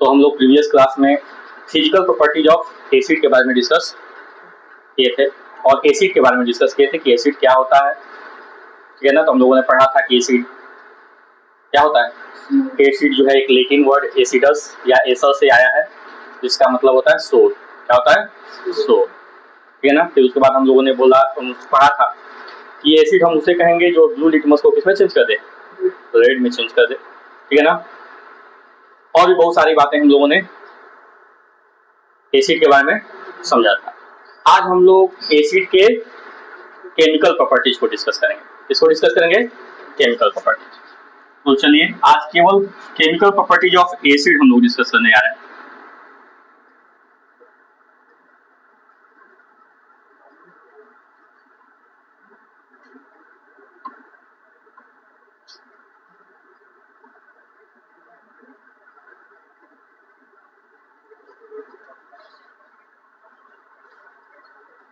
तो हम लोग प्रीवियस क्लास में फिजिकल प्रॉपर्टीज ऑफ एसिड के बारे में डिस्कस किए थे और एसिड के बारे में डिस्कस किए थे कि एसिड क्या होता है, ठीक है ना। तो हम लोगों ने पढ़ा था कि एसिड क्या होता है। एसिड जो है एक लैटिन वर्ड एसिडस या एसर से आया है, जिसका मतलब होता है सोर। क्या होता है? सोर, ठीक है ना। फिर उसके बाद हम लोगों ने पढ़ा था कि एसिड हम उसे कहेंगे जो ब्लू लिटमस को किसमें चेंज कर दे, रेड में चेंज कर दे, ठीक है ना। और भी बहुत सारी बातें हम लोगों ने एसिड के बारे में समझा था। आज हम लोग एसिड के केमिकल प्रॉपर्टीज को डिस्कस करेंगे। किसको डिस्कस करेंगे? Chemical properties. तो चलिए आज केवल केमिकल प्रॉपर्टीज ऑफ एसिड हम लोग डिस्कस करने जा रहे हैं।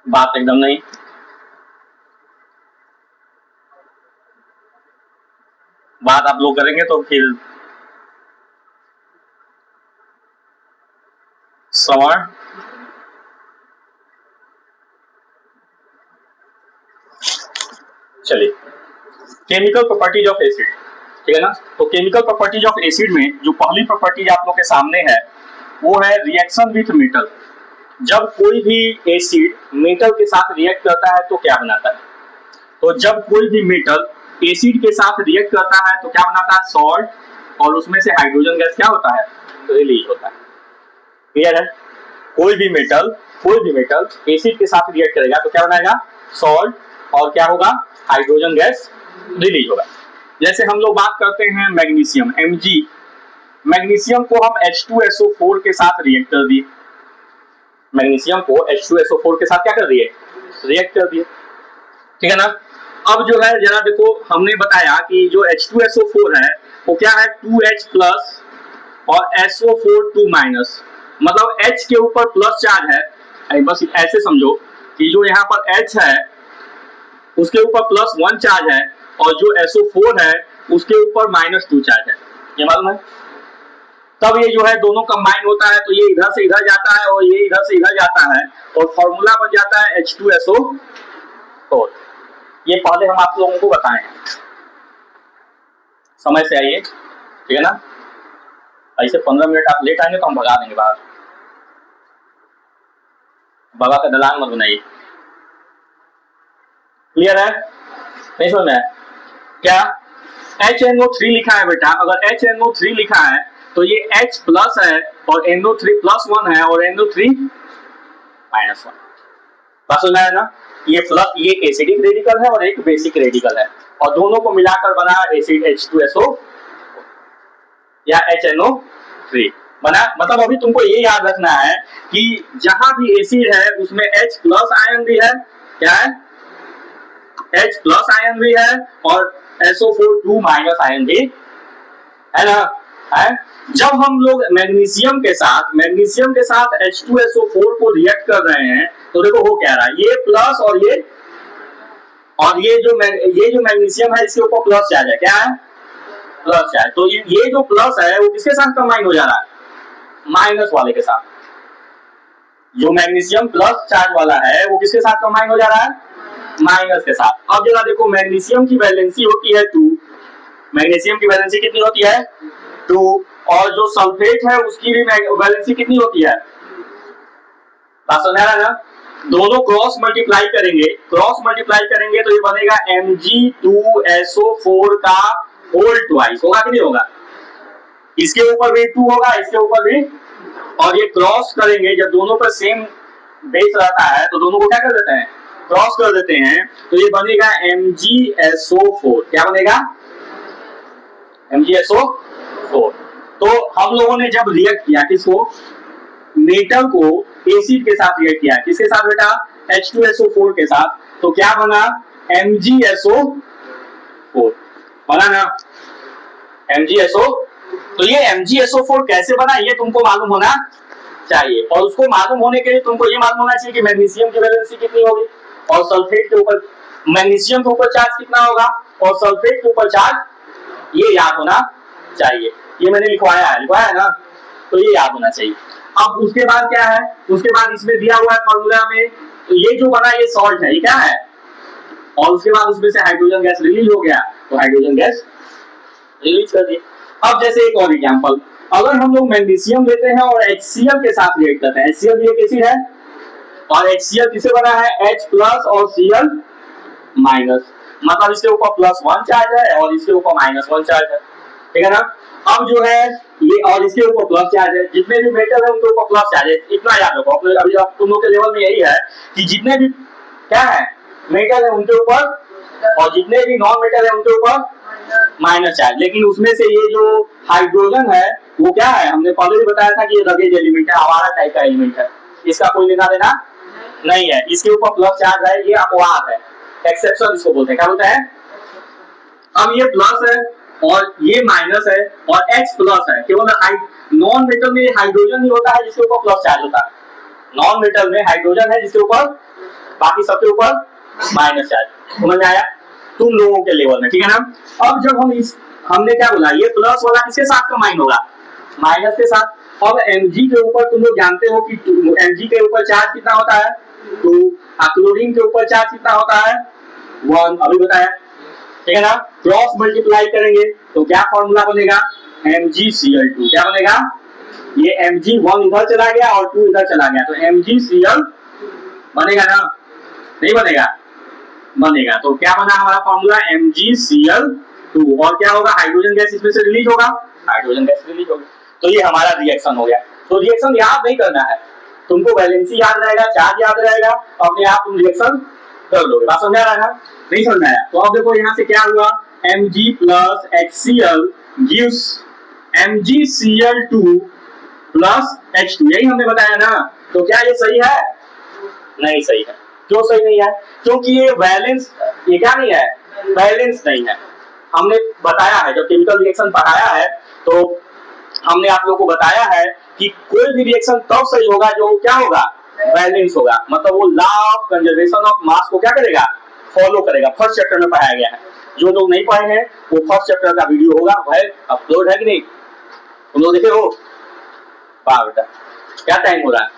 बात एकदम नहीं, बात आप लोग करेंगे तो फिर श्रवण चलिए केमिकल प्रॉपर्टीज ऑफ एसिड, ठीक है ना। तो केमिकल प्रॉपर्टीज ऑफ एसिड में जो पहली प्रॉपर्टीज आप लोग के सामने है वो है रिएक्शन विथ मेटल। जब कोई भी एसिड मेटल के साथ रिएक्ट करता है तो क्या बनाता है? तो जब कोई भी मेटल एसिड के साथ रिएक्ट करता है तो क्या बनाता है? सॉल्ट, और उसमें से हाइड्रोजन गैस क्या होता है? रिलीज होता है। क्लियर है? कोई भी मेटल एसिड के साथ रिएक्ट करेगा तो क्या बनाएगा? सॉल्ट, और क्या होगा? हाइड्रोजन गैस रिलीज होगा। जैसे हम लोग बात करते हैं मैग्नीशियम, Mg, मैग्नीशियम को हम H2SO4 के साथ रिएक्ट कर दिए। मैग्नीशियम को H2SO4 के साथ क्या कर दिए? रिएक्ट कर दिए, ठीक है ना। अब जो है जरा देखो, हमने बताया कि जो H2SO4 है वो क्या है? 2H प्लस और SO4 2-, मतलब H के ऊपर प्लस चार्ज है। बस ऐसे समझो कि जो यहाँ पर H है उसके ऊपर +1 चार्ज है और जो SO4 है उसके ऊपर -2 चार्ज है। ये मालूम है? तब ये जो है दोनों कंबाइन होता है तो ये इधर से इधर जाता है और ये इधर से इधर जाता है और फॉर्मूला बन जाता है H2SO4। ये पहले हम आप लोगों को बताए हैं, समय से आइए, ठीक है ना। ऐसे 15 मिनट आप लेट आएंगे तो हम भगा देंगे बाहर। बाबा का दलान मत बनाइए। क्लियर है? नहीं समझ में? क्या HNO3 लिखा है बेटा? अगर HNO3 लिखा है तो ये H प्लस है और NO3 +1 है और NO3 -1। बात समझ में आया ना? ये प्लस, ये एसिडिक रेडिकल है और एक बेसिक रेडिकल है और दोनों को मिलाकर बना एसिड H2SO या HNO3 बना। मतलब अभी तुमको ये याद रखना है कि जहां भी एसिड है उसमें H प्लस आयन भी है। क्या है? H प्लस आयन भी है और SO4 2- आयन भी है ना, है। जब हम लोग मैग्नीशियम के साथ H2SO4 को रिएक्ट कर रहे हैं तो देखो हो क्या रहा है, ये प्लस और ये जो मैग्नीशियम है इसके ऊपर प्लस चार्ज है। क्या है? Plus charge. तो ये जो प्लस है वो किसके साथ कंबाइन हो जा रहा है? माइनस वाले के साथ। जो मैग्नीशियम प्लस चार्ज वाला है वो किसके साथ कंबाइन हो जा रहा है? माइनस के साथ। अब जरा देखो, मैग्नीशियम की वैलेंसी होती है 2, मैग्नीशियम की वैलेंसी कितनी होती है? 2, और जो सल्फेट है उसकी भी वैलेंसी कितनी होती है? बात समझ आ रहा है ना? दोनों क्रॉस मल्टीप्लाई करेंगे तो ये बनेगा Mg2SO4 का होल ट्वाइस। होगा कि नहीं होगा? इसके ऊपर भी 2 होगा, इसके ऊपर भी, और ये क्रॉस करेंगे। जब दोनों पर सेम बेस रहता है तो दोनों को क्या कर देते हैं? क्रॉस कर देते हैं। तो ये बनेगा MgSO4। क्या बनेगा? MgSO4। तो हम लोगों ने जब रिएक्ट किया किसको? मेटल को एसिड के साथ रिएक्ट किया। किसके साथ बेटा? H2SO4 के साथ। तो क्या बना? MgSO4 बना ना, MgSO। तो ये MgSO4 कैसे बना ये तुमको मालूम होना चाहिए, और उसको मालूम होने के लिए तुमको ये मालूम होना चाहिए कि मैग्नीशियम की वैलेंसी कितनी होगी और सल्फेट के ऊपर, मैग्नीशियम के ऊपर चार्ज कितना होगा और सल्फेट के ऊपर चार्ज, ये याद होना चाहिए। ये मैंने लिखवाया है ना? तो ये याद होना चाहिए। अब उसके बाद क्या है, उसके बाद इसमें दिया हुआ है फॉर्मूला में, तो ये जो बना ये सॉल्ट है, ये क्या है, और उसके बाद उसमें से हाइड्रोजन गैस रिलीज हो गया, तो हाइड्रोजन गैस रिलीज कर दिया। अब जैसे एक और एग्जांपल, अगर हम लोग मैग्नीशियम लेते हैं और HCl के साथ रिएक्ट करते हैं, HCl भी एक एसिड है, और HCl किससे बना है, H प्लस और Cl माइनस, मतलब इसके ऊपर +1 चार्ज है और इसके ऊपर -1 चार्ज है, ठीक है ना। अब जो है ये, और इसके ऊपर प्लस चार्ज है, जितने भी मेटल है उनके ऊपर प्लस चार्ज है, इतना याद रखो। अपने अभी आप तुम लोग के लेवल में यही है कि जितने भी क्या है मेटल है उनके ऊपर, और जितने भी नॉन मेटल है उनके ऊपर माइनस चार्ज। लेकिन उसमें से ये जो हाइड्रोजन है वो क्या है, हमने पहले भी बताया था कि ये रगेज एलिमेंट है, आवारा टाइप का एलिमेंट है, इसका कोई लेना देना नहीं है, इसके ऊपर प्लस चार्ज है, ये अपवाद है, एक्सेप्शन इसको बोलते हैं, क्या बोलते हैं। अब ये प्लस है और ये माइनस है और H प्लस है, केवल नॉन मेटल में हाइड्रोजन ही होता है जिसके ऊपर प्लस चार्ज होता है, नॉन मेटल में हाइड्रोजन है जिसके ऊपर, बाकी सबके ऊपर माइनस चार्ज। समझ में आया तुम लोगों के लेवल में, ठीक है ना। अब जब हमने क्या बोला, ये प्लस वाला किसके साथ कंबाइन होगा, माइनस के साथ। अब Mg के ऊपर तुम लोग जानते हो कि Mg के ऊपर चार्ज कितना होता है 2, क्लोरीन के ऊपर चार्ज कितना होता है 1, अभी बताया, ठीक है ना। क्रॉस मल्टीप्लाई करेंगे तो क्या फॉर्मूला बनेगा, MgCl2, क्या बनेगा, ये Mg1 इधर चला गया और 2 इधर चला गया, तो MgCl बनेगा ना, नहीं बनेगा, बनेगा। तो क्या बना हमारा फॉर्मूला, MgCl2, और क्या होगा, हाइड्रोजन गैस इसमें से रिलीज होगा, हाइड्रोजन गैस रिलीज होगी, तो ये हमारा रिएक्शन हो गया। तो रिएक्शन याद नहीं करना है तुमको, वैलेंसी याद रहेगा, चार्ज याद रहेगा, अपने आप तुम रिएक्शन कर लोगे। बात समझ आ रहा है ना, नहीं समझ आया तो अब देखो यहाँ से क्या हुआ, Mg plus HCl gives MgCl2 plus H2, यही हमने बताया ना। तो क्या ये सही है, नहीं सही है। क्यों सही नहीं है, क्योंकि ये वैलेंस, ये क्या नहीं है, बैलेंस नहीं है। हमने बताया है, जब केमिकल रिएक्शन पढ़ाया है तो हमने आप लोगों को बताया है कि कोई भी रिएक्शन तब सही होगा जो क्या होगा, बैलेंस होगा, मतलब वो law of conservation of mass को क्या करेगा, फॉलो करेगा। फर्स्ट चैप्टर में पढ़ाया गया है, जो लोग नहीं पढ़े हैं वो फर्स्ट चैप्टर का वीडियो होगा, भाई अपलोड है कि नहीं, तुम लोग देखे हो, वाह बेटा क्या टाइम हो रहा है,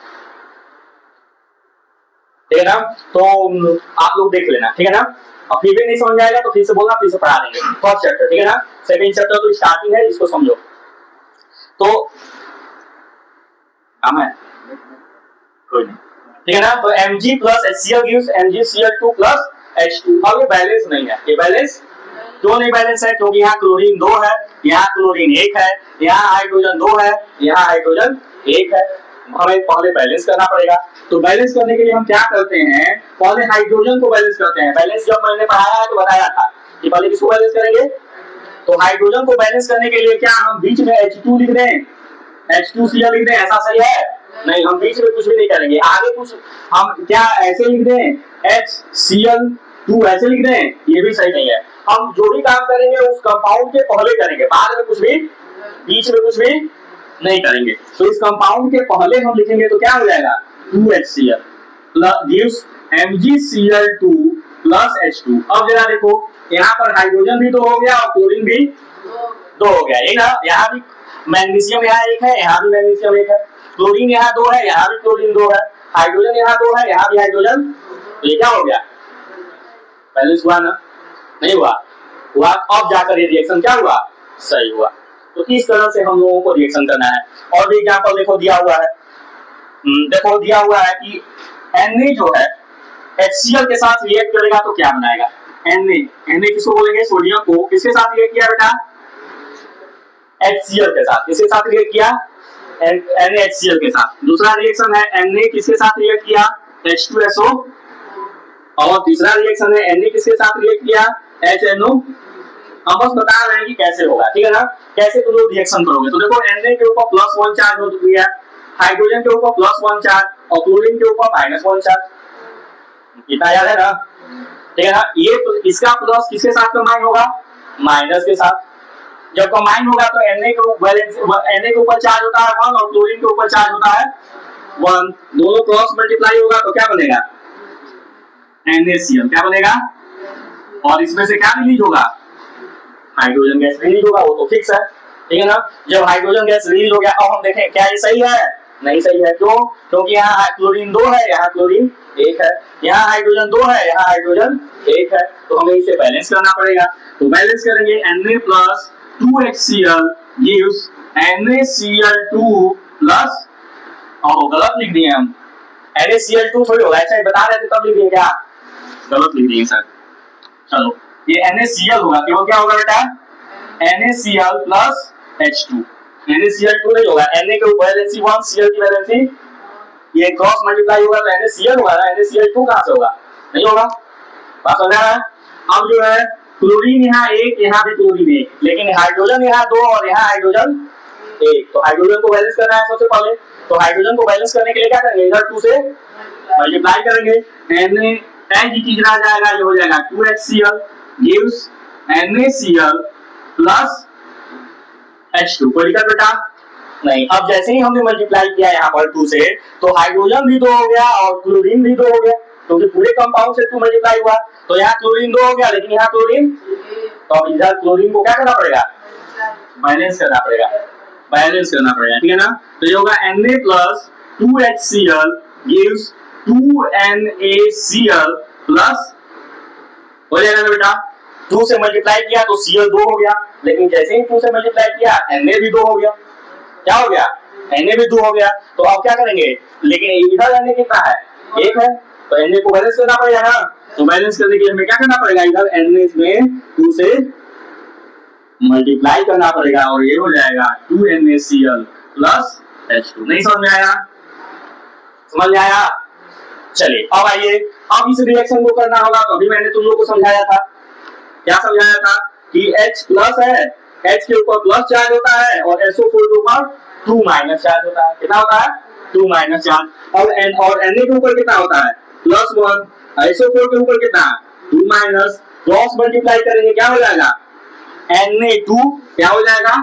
ठीक है ना। तो आप लोग देख लेना, ठीक है ना। अब फिर भी नहीं समझ आएगा तो फिर से बोलना, फिर से पढ़ा देंगे फर्स्ट चैप्टर, ठीक है ना। सेकंड चैप्टर तो स्टार्टिंग है, इसको समझो। तो काम है कोई नहीं, ठीक है ना। तो Mg plus HCl gives MgCl2 plus H2। अब ये बैलेंस नहीं है, ये बैलेंस क्यों नहीं बैलेंस है, क्योंकि यहाँ क्लोरीन 2 है, यहाँ क्लोरीन 1 है, यहाँ हाइड्रोजन 2 है, यहाँ हाइड्रोजन 1 है, हमें पहले बैलेंस करना पड़ेगा। तो बैलेंस करने के लिए हम क्या करते हैं, पहले हाइड्रोजन को बैलेंस करते हैं। बैलेंस जब मैंने पढ़ाया है तो बताया था कि पहले किसको बैलेंस करेंगे, तो हाइड्रोजन को बैलेंस करने के लिए क्या हम बीच में H2 लिख दें, H2Cl लिख दें, ऐसा सही है, नहीं, हम बीच में कुछ भी नहीं करेंगे। आगे कुछ हम क्या ऐसे लिख दें, HCl2 ऐसे लिख दें, ये भी सही नहीं है। हम जो भी काम करेंगे उस कंपाउंड के पहले करेंगे, बाद में कुछ भी, बीच में कुछ भी नहीं करेंगे। तो इस कंपाउंड के पहले हम लिखेंगे तो क्या हो जाएगा, 2HCl gives MgCl2 plus H2। अब जरा देखो, यहाँ पर हाइड्रोजन भी 2 हो गया और क्लोरीन भी 2 हो गया, यही ना। यहाँ भी मैग्नीशियम यहाँ 1 है, यहाँ भी मैग्नीशियम 1 है, क्लोरीन यहाँ 2 है, यहाँ भी क्लोरीन 2 है, हाइड्रोजन यहाँ 2 है, यहाँ भी हाइड्रोजन, तो ये क्या हो गया, बैलेंस हुआ ना, नहीं हुआ, हुआ। अब जाकर ये रिएक्शन क्या हुआ, सही हुआ। तो इस तरह से हम लोगों को रिएक्शन करना है। और भी एग्जांपल देखो दिया हुआ है, देखो दिया हुआ है कि Na जो है HCl के साथ रिएक्ट करेगा तो क्या बनाएगा, Na किसको बोलेंगे, सोडियम को, किसके साथ रिएक्ट किया बेटा, HCl के साथ, किसके साथ रिएक्ट किया, NaHCl के साथ। दूसरा रिएक्शन है Na किसके साथ रिएक्ट किया, H2SO, और तीसरा रिएक्शन है Na किसके साथ रिएक्ट किया, HNO। हम बस बता रहे हैं कि कैसे होगा, ठीक है ना, कैसे तुम लोग रिएक्शन करोगे। तो देखो Na के ऊपर +1 चार्ज हो गया, हाइड्रोजन के ऊपर +1 चार्ज और क्लोरीन के ऊपर -1 चार्ज, इतना याद है ना, ठीक है ना। ये तो इसका प्लस किसके साथ कंबाइन होगा, माइनस के साथ। जब कंबाइन होगा तो Na के ऊपर चार्ज होता है 1 और क्लोरीन के ऊपर चार्ज होता है 1, दोनों क्रॉस मल्टीप्लाई होगा तो क्या बनेगा, NaCl, क्या बनेगा, और इसमें से क्या रिलीज होगा, हाइड्रोजन गैस रिलीज होगा, वो तो फिक्स है। ठीक है ना। जब हाइड्रोजन गैस रिलीज हो गया, अब हम देखें क्या ये सही है, नहीं सही है। क्यों? क्योंकि यहाँ क्लोरीन 2 है, यहाँ क्लोरीन 1 है, यहाँ हाइड्रोजन 2 है, यहाँ हाइड्रोजन 1 है, तो हमें इसे बैलेंस करना पड़ेगा। तो बैलेंस करेंगे Na plus 2HCl gives NaCl2 plus, और गलत लिख दिए हम, NaCl2 थोड़ी होगा, ऐसा बता रहे थे तब लिख दिए क्या, गलत लिख दिए सर। चलो ये NaCl होगा, केवल क्या होगा बेटा, NaCl प्लस H2, NaCl2 नहीं होगा, Na के ऊपर वैलेंसी 1, Cl की वैलेंसी, ये क्रॉस मल्टीप्लाई होगा तो NaCl होगा ना, NaCl2 कहां से होगा, नहीं होगा। बात समझ रहा है। अब जो है क्लोरीन यहाँ 1, यहाँ भी क्लोरीन 1, लेकिन हाइड्रोजन यहाँ 2 और यहाँ हाइड्रोजन 1, तो हाइड्रोजन को बैलेंस करना है सबसे पहले। तो हाइड्रोजन को बैलेंस करने के लिए क्या करेंगे, इधर 2 से मल्टीप्लाई करेंगे, Na रह जाएगा, ये हो जाएगा 2HCl gives NaCl plus H2। कोई दिक्कत बेटा नहीं। अब जैसे ही हमने मल्टीप्लाई किया यहाँ पर 2 से, तो हाइड्रोजन भी 2 हो गया और क्लोरीन भी 2 हो गया, क्योंकि पूरे कंपाउंड से 2 मल्टीप्लाई हुआ। तो यहाँ क्लोरीन 2 हो गया, लेकिन यहाँ क्लोरीन, तो अब इधर क्लोरीन को क्या करना पड़ेगा, बैलेंस करना पड़ेगा, बैलेंस करना पड़ेगा, ठीक है ना। तो ये होगा Na plus 2HCl gives 2NaCl plus, हो जाएगा ना बेटा। 2 से मल्टीप्लाई किया तो Cl 2 हो गया, लेकिन जैसे ही 2 से मल्टीप्लाई किया Na भी 2 हो गया, क्या हो गया, Na भी 2 हो गया। तो अब क्या करेंगे, लेकिन इधर Na कितना है, 1 है, तो Na को बैलेंस करना पड़ेगा ना। तो बैलेंस करने के लिए हमें क्या करना पड़ेगा, इधर Na में 2 से मल्टीप्लाई करना पड़ेगा, और ये हो जाएगा 2NaCl प्लस H2। नहीं समझ में आया, समझ में आया। चलिए अब आइए, अब इस रिएक्शन को करना होगा, तो अभी मैंने तुम लोग को समझाया था, क्या समझाया था कि H प्लस है, H के ऊपर प्लस चार्ज होता है, और SO4 के ऊपर 2 माइनस चार्ज होता है। कितना होता है, 2 माइनस चार्ज। और Na के ऊपर कितना होता है, +1, SO4 के ऊपर कितना, 2 माइनस। क्रॉस मल्टीप्लाई करेंगे क्या हो जाएगा, Na2 क्या हो जाएगा,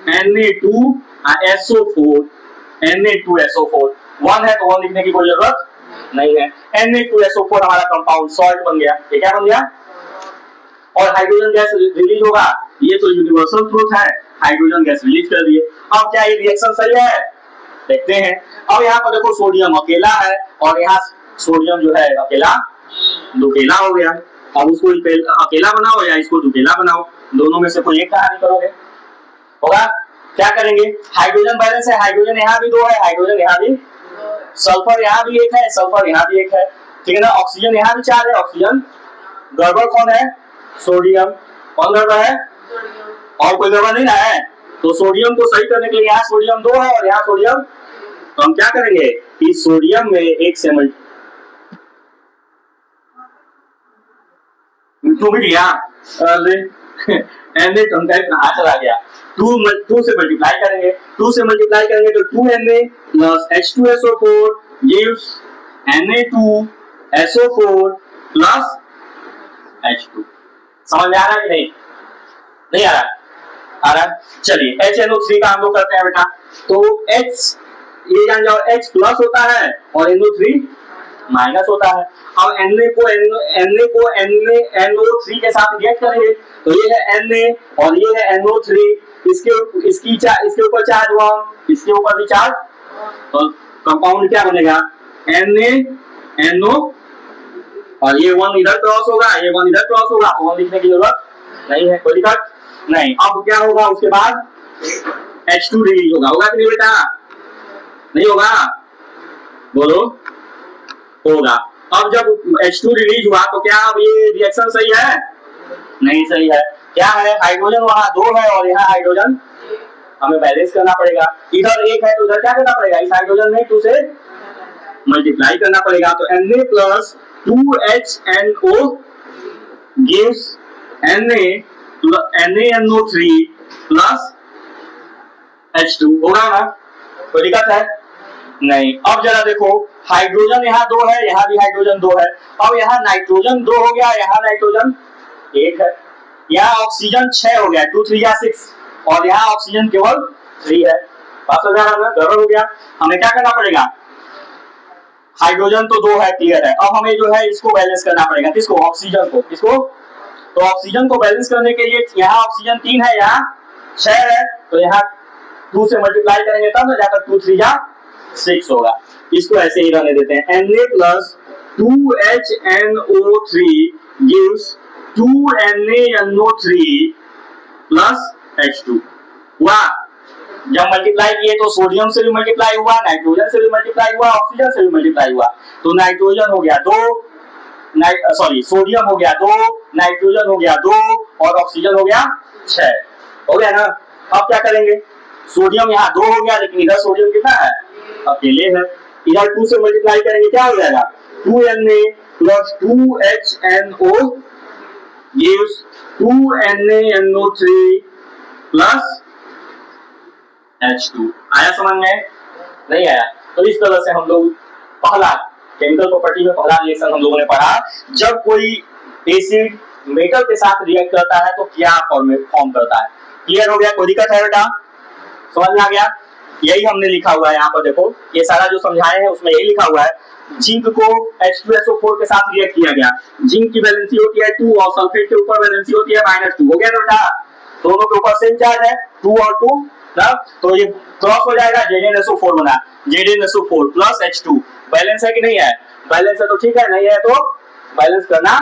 Na2 SO4, Na2SO4, 1 है तो 1 लिखने की कोई जरूरत नहीं है। Na2SO4 हमारा कंपाउंड सॉल्ट बन गया, ये क्या बन गया। और हाइड्रोजन गैस रिलीज होगा, ये तो यूनिवर्सल ट्रूथ है, हाइड्रोजन गैस रिलीज कर दिए। अब क्या ये रिएक्शन सही है, देखते हैं। अब यहाँ पर देखो सोडियम अकेला है, और यहाँ सोडियम जो है अकेला दुकेला हो गया। अब उसको अकेला बनाओ या इसको दुकेला बनाओ, दोनों में से कोई एक कहानी करोगे, होगा। क्या करेंगे, हाइड्रोजन बैलेंस है, हाइड्रोजन यहाँ भी 2 है, हाइड्रोजन यहाँ भी, सल्फर यहाँ भी 1 है, सल्फर यहाँ भी 1 है, ठीक है ना। ऑक्सीजन यहाँ भी 4 है, ऑक्सीजन, गड़बड़ कौन है, सोडियम, कौन गड़बड़ है, और कोई गड़बड़ नहीं ना है। तो सोडियम को सही करने के लिए यहाँ सोडियम 2 है और यहाँ सोडियम, तो हम क्या करेंगे, इस सोडियम में 1 से टू भी दिया, अरे कहाँ चला गया, 2 से मल्टीप्लाई करेंगे, 2 से मल्टीप्लाई करेंगे तो 2Na plus H2SO4 gives Na2SO4 plus H2। समझ में आ रहा है कि नहीं, नहीं आ रहा, आ रहा। चलिए HNO3 का हम लोग करते हैं बेटा। तो H ये जान जाओ, H प्लस होता है और NO3 माइनस होता है। अब Na को NO3 के साथ रिएक्ट करेंगे, तो ये है Na और ये है NO3, इसके ऊपर चार्ज 1, इसके ऊपर भी चार्ज, तो कंपाउंड क्या बनेगा, NaNO, और ये 1 इधर क्रॉस होगा, ये 1 इधर क्रॉस होगा, 1 लिखने की जरूरत नहीं है, कोई दिक्कत नहीं। अब क्या होगा, उसके बाद H2 रिलीज होगा, होगा कि नहीं बेटा, नहीं होगा, बोलो, होगा। अब जब H2 रिलीज हुआ तो क्या अब ये रिएक्शन सही है, नहीं सही है। क्या है, हाइड्रोजन वहां 2 है और यहाँ हाइड्रोजन, हमें बैलेंस करना पड़ेगा। इधर 1 है तो उधर क्या करना पड़ेगा, इस हाइड्रोजन में 2 से मल्टीप्लाई करना पड़ेगा। तो Na plus 2HNO gives NaNO3 plus H2, होगा ना, कोई दिक्कत है नहीं। अब जरा देखो, हाइड्रोजन यहाँ 2 है, यहाँ भी हाइड्रोजन 2 है। अब यहाँ नाइट्रोजन 2 हो गया, यहाँ नाइट्रोजन 1 है, यहाँ ऑक्सीजन 6 हो गया, 2 3 या 6, और यहाँ ऑक्सीजन केवल 3 है। बात समझ आ रहा है, गड़बड़ हो गया। हमें क्या करना पड़ेगा, हाइड्रोजन तो 2 है, क्लियर है। अब हमें जो है इसको बैलेंस करना पड़ेगा, किसको, ऑक्सीजन को, किसको, तो ऑक्सीजन को बैलेंस करने के लिए यहाँ ऑक्सीजन 3 है, यहाँ 6 है तो यहाँ 2 से मल्टीप्लाई करेंगे तब ना जाकर 2 3 जा 6 होगा। इसको ऐसे ही रहने देते हैं। Na plus 2HNO3 gives 2NaNO3 plus H2 हुआ। जब मल्टीप्लाई किए तो सोडियम से भी मल्टीप्लाई हुआ, नाइट्रोजन से भी मल्टीप्लाई हुआ, ऑक्सीजन से भी मल्टीप्लाई हुआ। तो नाइट्रोजन हो गया 2, सोडियम हो गया 2, नाइट्रोजन हो गया 2 और ऑक्सीजन हो गया 6। हो गया ना। अब क्या करेंगे, सोडियम यहाँ 2 हो गया लेकिन इधर सोडियम कितना है, अकेले है। इधर 2 से मल्टीप्लाई करेंगे क्या हो जाएगा, 2Na plus 2HNO gives 2NaNO3 plus H2। आया समझ में? नहीं आया? तो इस तरह से हम लोग पहला केमिकल प्रॉपर्टी में पहला रिएक्शन हम लोगों ने पढ़ा, जब कोई एसिड मेटल के साथ रिएक्ट करता है तो क्या फॉर्म करता है। क्लियर हो गया? कोई दिक्कत है बेटा? समझ में आ गया? यही हमने लिखा हुआ है यहाँ पर, देखो ये सारा जो समझाए हैं उसमें यही लिखा हुआ है। जिंक को H2SO4 के साथ रिएक्ट किया गया, जिंक की वैलेंसी होती है 2 और सल्फेट के ऊपर वैलेंसी होती है -2। हो गया बेटा? दोनों के ऊपर सेम चार्ज है 2 और 2 ना, तो ये क्रॉस हो जाएगा, ZnSO4 बना, ZnSO4 प्लस H2। बैलेंस है कि नहीं है? बैलेंस है तो ठीक है, नहीं है तो बैलेंस करना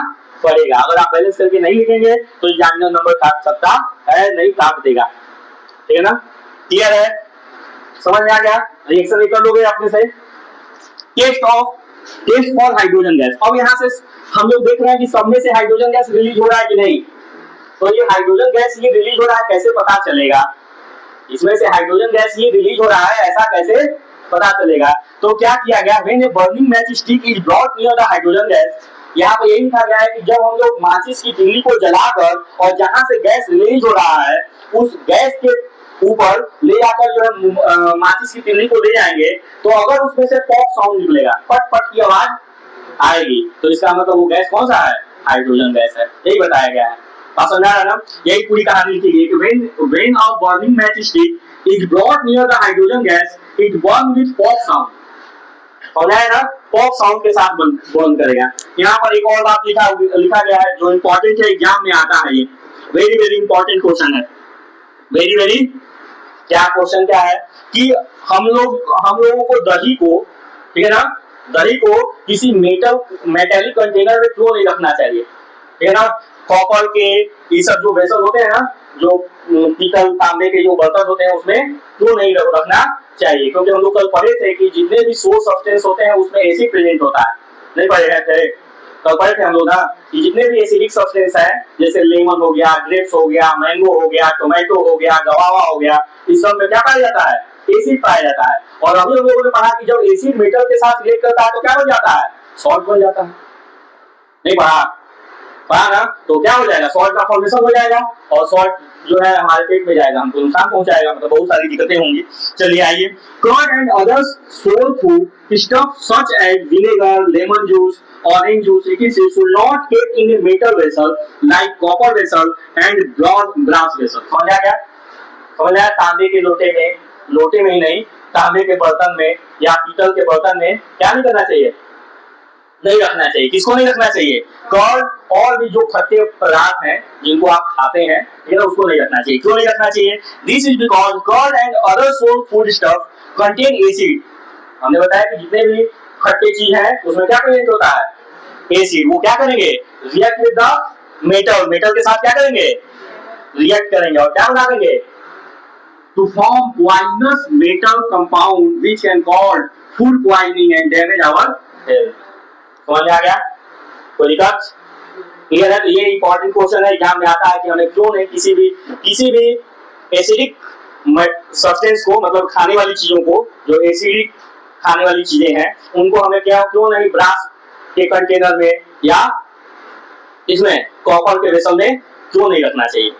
पड़ेगा। अगर आप बैलेंस करके नहीं लिखेंगे तो एग्जामिनर नंबर काट सकता है, नहीं काट देगा। ठीक है ना? क्लियर है? समझ में आ गया? रिएक्शन नहीं कर लोगे अपने से। Test for hydrogen gas. अब यहाँ से हम लोग देख रहे हैं कि सब में से हाइड्रोजन गैस रिलीज हो रहा है कि नहीं। तो ये हाइड्रोजन गैस ये रिलीज हो रहा है, कैसे पता चलेगा? इसमें से हाइड्रोजन गैस ये रिलीज हो रहा है, ऐसा कैसे पता चलेगा? तो क्या किया गया, when a burning match stick is brought near the hydrogen gas, यहाँ पे यही लिखा गया है कि जब हम लोग माचिस की तिल्ली को जलाकर और जहां से गैस रिलीज हो रहा है उस गैस के ऊपर ले जाकर जो है माचिस की तिल्ली को ले जाएंगे, तो अगर उसमें से पॉप साउंड निकलेगा, पट पट की आवाज आएगी, तो इसका मतलब वो गैस कौन सा है, हाइड्रोजन गैस है। यही बताया गया है। आप समझा रहे ना? यही पूरी कहानी लिखी गई कि when a burning matchstick is brought near the hydrogen gas, it burns with pop sound। समझा है ना? पॉप साउंड के साथ बर्न करेगा। यहाँ पर एक और बात लिखा गया है जो इम्पोर्टेंट है, एग्जाम में आता है, ये वेरी वेरी इंपॉर्टेंट क्वेश्चन है। वेरी वेरी क्या क्वेश्चन क्या है कि हम लोगों को दही को, ठीक है ना, दही को किसी मेटेलिक कंटेनर में क्यों नहीं रखना चाहिए। ठीक है ना? कॉपर के ये सब जो वेसल होते हैं ना, जो पीतल तांबे के जो बर्तन होते हैं उसमें क्यों नहीं रखना चाहिए, क्योंकि हम लोग कल पढ़े थे कि जितने भी सोर्स सब्सटेंस होते हैं उसमें एसिड प्रेजेंट होता है। नहीं पढ़े थे? कल पढ़े थे हम लोग ना कि जितने भी एसिडिक सब्सटेंस है, जैसे लेमन हो गया, ग्रेप्स हो गया, मैंगो हो गया, टोमेटो हो गया, गवावा हो गया, इस सब में क्या पाया जाता है, एसिड पाया जाता है। और अभी हम लोगों ने पढ़ा कि जब एसिड मेटल के साथ रिएक्ट करता है तो क्या बन जाता है, सॉल्ट बन जाता है। नहीं पढ़ा ना? तो क्या हो जाएगा, सॉल्ट का फॉर्मेशन हो जाएगा और सॉल्ट जो है हमारे पेट में जाएगा, हमको नुकसान पहुंचाएगा, मतलब बहुत सारी दिक्कतें होंगी। चलिए आइए, curd and others sour food stuff such as vinegar, lemon juice, orange juice, etc. should not kept in a metal vessel like copper vessel and brass vessel। समझ आ गया? समझ आया? तांबे के लोटे में ही नहीं, तांबे के बर्तन में या पीतल के बर्तन में क्या नहीं करना चाहिए, नहीं रखना चाहिए। किसको नहीं रखना चाहिए, कर्ड और भी जो खट्टे पदार्थ हैं जिनको आप खाते हैं, ठीक है, उसको नहीं रखना चाहिए। क्यों नहीं रखना चाहिए? This is because curd and other sour food stuff contain acid. हमने बताया कि जितने भी खट्टे चीज है उसमें क्या प्रेजेंट होता है, एसिड। वो क्या करेंगे, रिएक्ट विद द मेटल के साथ क्या करेंगे, रिएक्ट करेंगे और क्या बना देंगे, to form poisonous metal compound which can cause food poisoning and damage our health। समझ में आ गया? कोई दिक्कत? क्लियर है? तो ये इंपॉर्टेंट क्वेश्चन है, एग्जाम में आता है कि हमें क्यों नहीं किसी भी एसिडिक सब्सटेंस को, मतलब खाने वाली चीजों को, जो एसिडिक खाने वाली चीजें हैं उनको हमें क्यों नहीं ब्रास के कंटेनर में या इसमें कॉपर के वेसल में क्यों नहीं रखना चाहिए।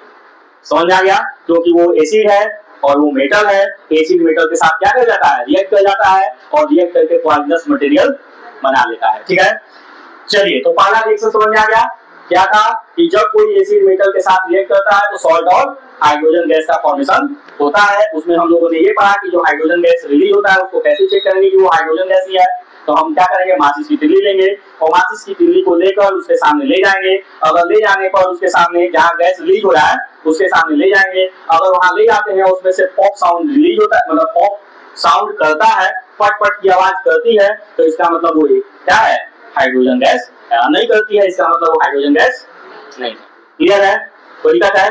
समझ में आ गया? क्योंकि वो एसिड है और वो मेटल है, एसिड मेटल के साथ क्या कर जाता है, रिएक्ट कर जाता है और रिएक्ट करके पॉइजनस मटेरियल बना लेता है। ठीक है? चलिए, तो पहला रिएक्शन समझ में आ गया क्या था कि जब कोई एसिड मेटल के साथ रिएक्ट करता है तो सॉल्ट और हाइड्रोजन गैस का फॉर्मेशन होता है। उसमें हम लोगों ने ये पढ़ा कि जो हाइड्रोजन गैस रिलीज होता है उसको कैसे चेक करेंगे कि वो हाइड्रोजन गैस ही है। तो हम क्या करेंगे, माचिस की तिल्ली लेंगे और माचिस की तिल्ली को लेकर उसके सामने ले जाएंगे। अगर ले जाने पर उसके सामने जहाँ गैस रिलीज हो रहा है उसके सामने ले जाएंगे, अगर वहां ले जाते हैं उसमें से पॉप साउंड रिलीज होता है, मतलब पॉप साउंड करता है, पट पट की आवाज करती है, तो इसका मतलब वो क्या है, हाइड्रोजन गैस। नहीं करती है इसका मतलब वो हाइड्रोजन गैस नहीं। क्लियर है, कोई दिक्कत है?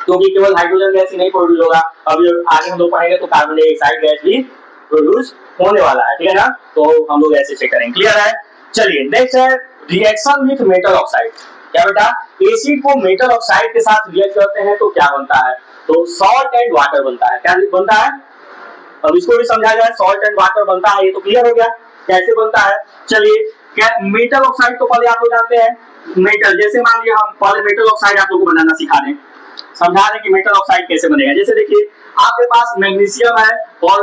क्योंकि केवल हाइड्रोजन गैस ही नहीं प्रोड्यूस होगा, अभी आगे हम लोग पढ़ेंगे तो कार्बन डाइऑक्साइड गैस भी प्रोड्यूस होने वाला है, ठीक है ना, तो हम लोग ऐसे चेक करेंगे। क्लियर है? चलिए नेक्स्ट है रिएक्शन विथ मेटल ऑक्साइड। क्या बेटा, एसिड को मेटल ऑक्साइड के साथ रिएक्ट करते हैं तो क्या बनता है, तो सॉल्ट एंड वाटर बनता है। क्या बनता है, अब इसको भी समझा जाए, सॉल्ट एंड वाटर बनता है, ये तो क्लियर हो गया कैसे बनता है। चलिए क्या मेटल ऑक्साइड तो पहले आप लोग जानते हैं, मेटल जैसे मान लिया हम पहले मेटल ऑक्साइड आप लोग को बनाना सिखा दें, समझा दें कि मेटल ऑक्साइड कैसे बनेगा। जैसे देखिए आपके पास मैग्नीशियम है और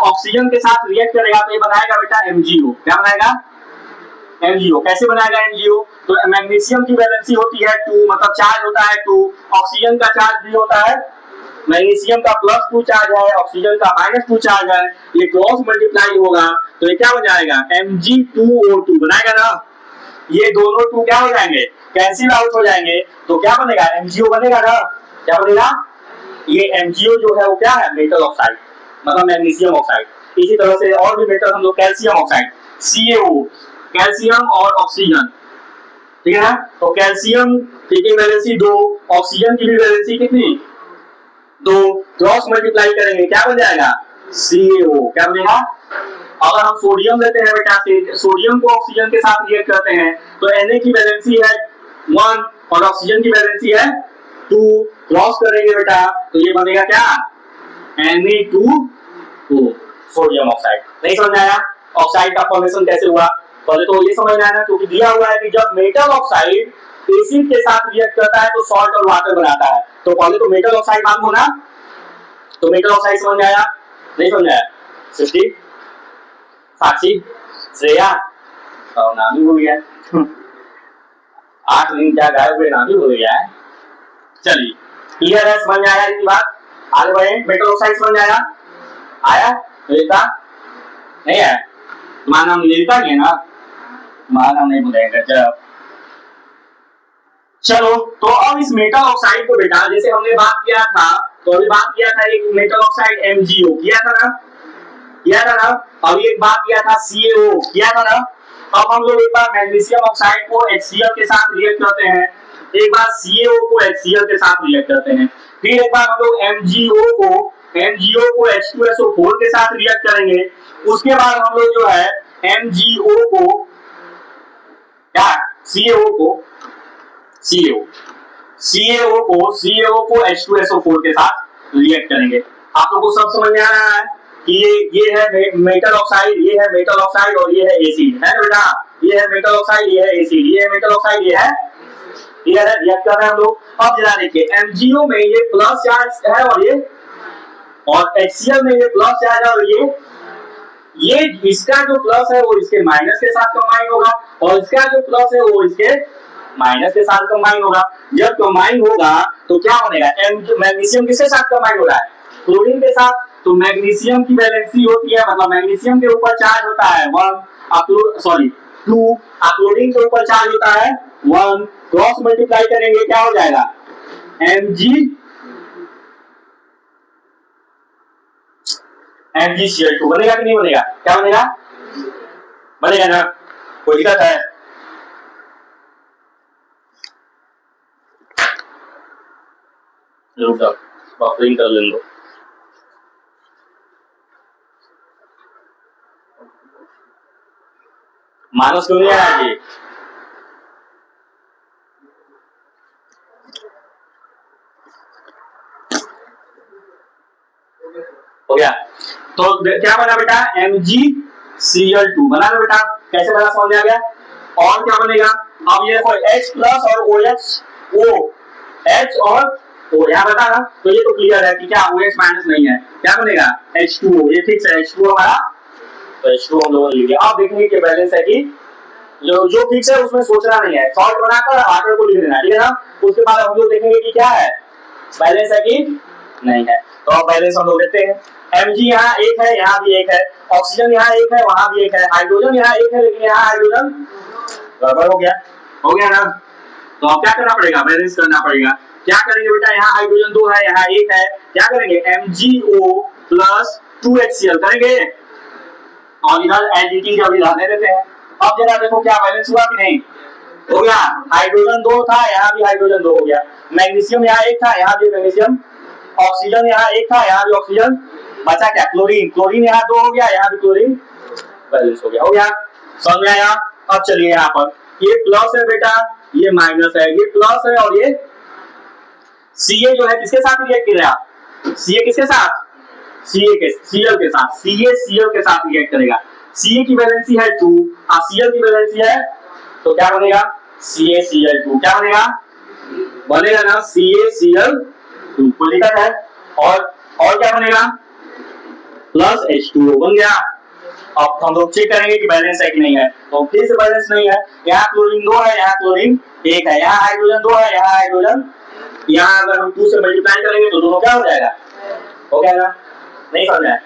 ऑक्सीजन के साथ रिएक्ट करेगा तो ये बनाएगा बेटा MgO। क्या बनाएगा, MgO। कैसे बनाएगा MgO, तो मैग्नीशियम की वैलेंसी होती है 2, मतलब चार्ज होता है 2, ऑक्सीजन का चार्ज भी होता है, मैग्नीशियम का +2 चार्ज है, ऑक्सीजन का -2 चार्ज है, ये क्रॉस मल्टीप्लाई होगा तो ये क्या बन जाएगा, Mg2O2 बनाएगा ना। ये दोनों 2 क्या हो जाएंगे, कैंसिल आउट हो जाएंगे, तो क्या बनेगा, MgO बनेगा ना। क्या बनेगा, ये MgO जो है वो क्या है, मेटल ऑक्साइड, मतलब मैग्नीशियम ऑक्साइड। इसी तरह से और भी मेटल हम लोग, कैल्शियम ऑक्साइड CaO, कैल्शियम और ऑक्सीजन, ठीक है ना। तो कैल्शियम की वैलेंसी 2, ऑक्सीजन की भी वैलेंसी कितनी 2, क्रॉस मल्टीप्लाई करेंगे क्या बन जाएगा CaO। क्या बनेगा, अगर हम सोडियम लेते हैं बेटा, सोडियम को ऑक्सीजन के साथ रिएक्ट करते हैं तो Na की वैलेंसी है 1 और ऑक्सीजन की वैलेंसी है 2, क्रॉस करेंगे बेटा तो ये बनेगा क्या, Na2O, सोडियम ऑक्साइड। नहीं समझ आया ऑक्साइड का फॉर्मेशन कैसे हुआ, पहले तो ये समझना है ना, क्योंकि दिया हुआ है कि जब मेटल ऑक्साइड एसिड के साथ रिएक्ट करता है तो सॉल्ट और वाटर बनाता है, तो पहले तो मेटल ऑक्साइड मालूम होना, तो मेटल ऑक्साइड समझ में आया, नहीं समझ आया, सृष्टि, साक्षी, श्रेया, और नाम भी भूल गया 8 दिन क्या गायब हुए, नाम भी भूल गया है। चलिए क्लियर है, समझ में आया इनकी बात, आगे बढ़े। मेटल ऑक्साइड समझ में आया, आया ललिता, नहीं आया, तुम्हारा नाम ललिता ही है ना, तुम्हारा नाम नहीं भूलेगा। चलो तो अब इस मेटल ऑक्साइड को बेटा, जैसे हमने बात किया था, तो अभी बात किया था एक मेटल ऑक्साइड MgO किया था ना, अभी एक बात किया था CaO किया था ना। अब हम लोग एक बार मैग्नीशियम ऑक्साइड को HCl के साथ रिएक्ट करते हैं, एक बार CaO को HCl के साथ रिएक्ट करते हैं, फिर एक बार हम लोग MgO को H2SO4 के साथ रिएक्ट करेंगे, उसके बाद हम लोग जो है MgO को क्या CaO को H2SO4 के साथ रिएक्ट करेंगे। आप लोगों को सब समझ में आ रहा है कि ये है मेटल ऑक्साइड, ये है मेटल ऑक्साइड और ये है एसिड, है ना बेटा, ये है मेटल ऑक्साइड, ये है एसिड, ये है मेटल ऑक्साइड, ये है क्लियर है, रिएक्ट कर रहे हैं हम लोग। अब जरा देखिए MgO में ये प्लस चार्ज है और HCl में ये प्लस चार्ज है, और ये इसका जो प्लस है वो इसके माइनस के साथ कंबाइन होगा और इसका जो प्लस है वो इसके माइनस के साथ कंबाइन होगा। जब कंबाइन होगा तो क्या बनेगा, मैग्नीशियम किसके साथ कंबाइन हो रहा है, क्लोरीन के साथ, तो मैग्नीशियम की वैलेंसी होती है, मतलब मैग्नीशियम के ऊपर चार्ज होता है 2, क्लोरीन के ऊपर चार्ज होता है 1, क्रॉस मल्टीप्लाई करेंगे क्या हो जाएगा MgCl2 बनेगा कि नहीं बनेगा, क्या बनेगा, बनेगा ना, कोई दिक्कत है। रुक जाओ, बफरिंग कर लें दो। मानस क्यों नहीं आया जी, हो गया, तो क्या बना बेटा MgCl2 बना ना बेटा, कैसे बना समझ आ गया। और क्या बनेगा, अब ये देखो H प्लस और OH, H और O यहाँ बता ना, तो ये तो क्लियर है कि क्या OH माइनस नहीं है, क्या बनेगा H2O, ये फिक्स है H2O हमारा, तो H2O हम लोग लिख दिया। अब देखेंगे कि बैलेंस है कि जो फिक्स है उसमें सोचना नहीं है, सॉल्ट बनाकर वाटर को लिख देना, ठीक है ना। उसके बाद हम लोग देखेंगे कि क्या है, बैलेंस है कि नहीं है। तो अब बैलेंस हम लोग देखते हैं। Mg यहाँ एक है, यहाँ भी एक है, ऑक्सीजन यहाँ एक है, वहां भी एक है, हाइड्रोजन यहाँ एक है, लेकिन यहाँ हाइड्रोजन गड़बड़ हो गया ना। तो अब क्या करना पड़ेगा, बैलेंस करना पड़ेगा। क्या करेंगे बेटा, यहाँ हाइड्रोजन 2 है, यहाँ एक है, क्या करेंगे MgO प्लस 2HCl करेंगे और इधर एलडीटी जब रहने देते हैं। अब जरा देखो क्या बैलेंस हुआ कि नहीं, हो गया। हाइड्रोजन 2 था, यहाँ भी हाइड्रोजन 2 हो गया। मैग्नीशियम यहाँ एक था, यहाँ भी मैग्नीशियम। ऑक्सीजन यहाँ एक था, यहाँ भी ऑक्सीजन। बचा क्या, क्लोरीन। क्लोरीन यहाँ 2 हो गया, यहाँ भी क्लोरीन। बैलेंस हो गया। समझ में आया। अब चलिए यहाँ पर ये प्लस है बेटा, ये माइनस है, ये प्लस है और ये Ca जो है किसके साथ रिएक्ट करेगा, Ca किसके साथ, Cl के साथ, Cl के साथ रिएक्ट करेगा। Ca की वैलेंसी है 2 और Cl की वैलेंसी है, तो क्या बनेगा CaCl2। क्या बनेगा ना CaCl2, कोई दिक्कत है। और क्या बनेगा, प्लस H2O बन गया। अब हम लोग चेक करेंगे कि बैलेंस है कि नहीं है, तो फिर से बैलेंस नहीं है। यहाँ क्लोरीन 2 है, यहाँ क्लोरीन 1 है, यहाँ हाइड्रोजन 2 है, यहाँ हाइड्रोजन, यहाँ अगर हम 2 से मल्टीप्लाई करेंगे तो दोनों क्या हो जाएगा, हो गया ना, नहीं समझ में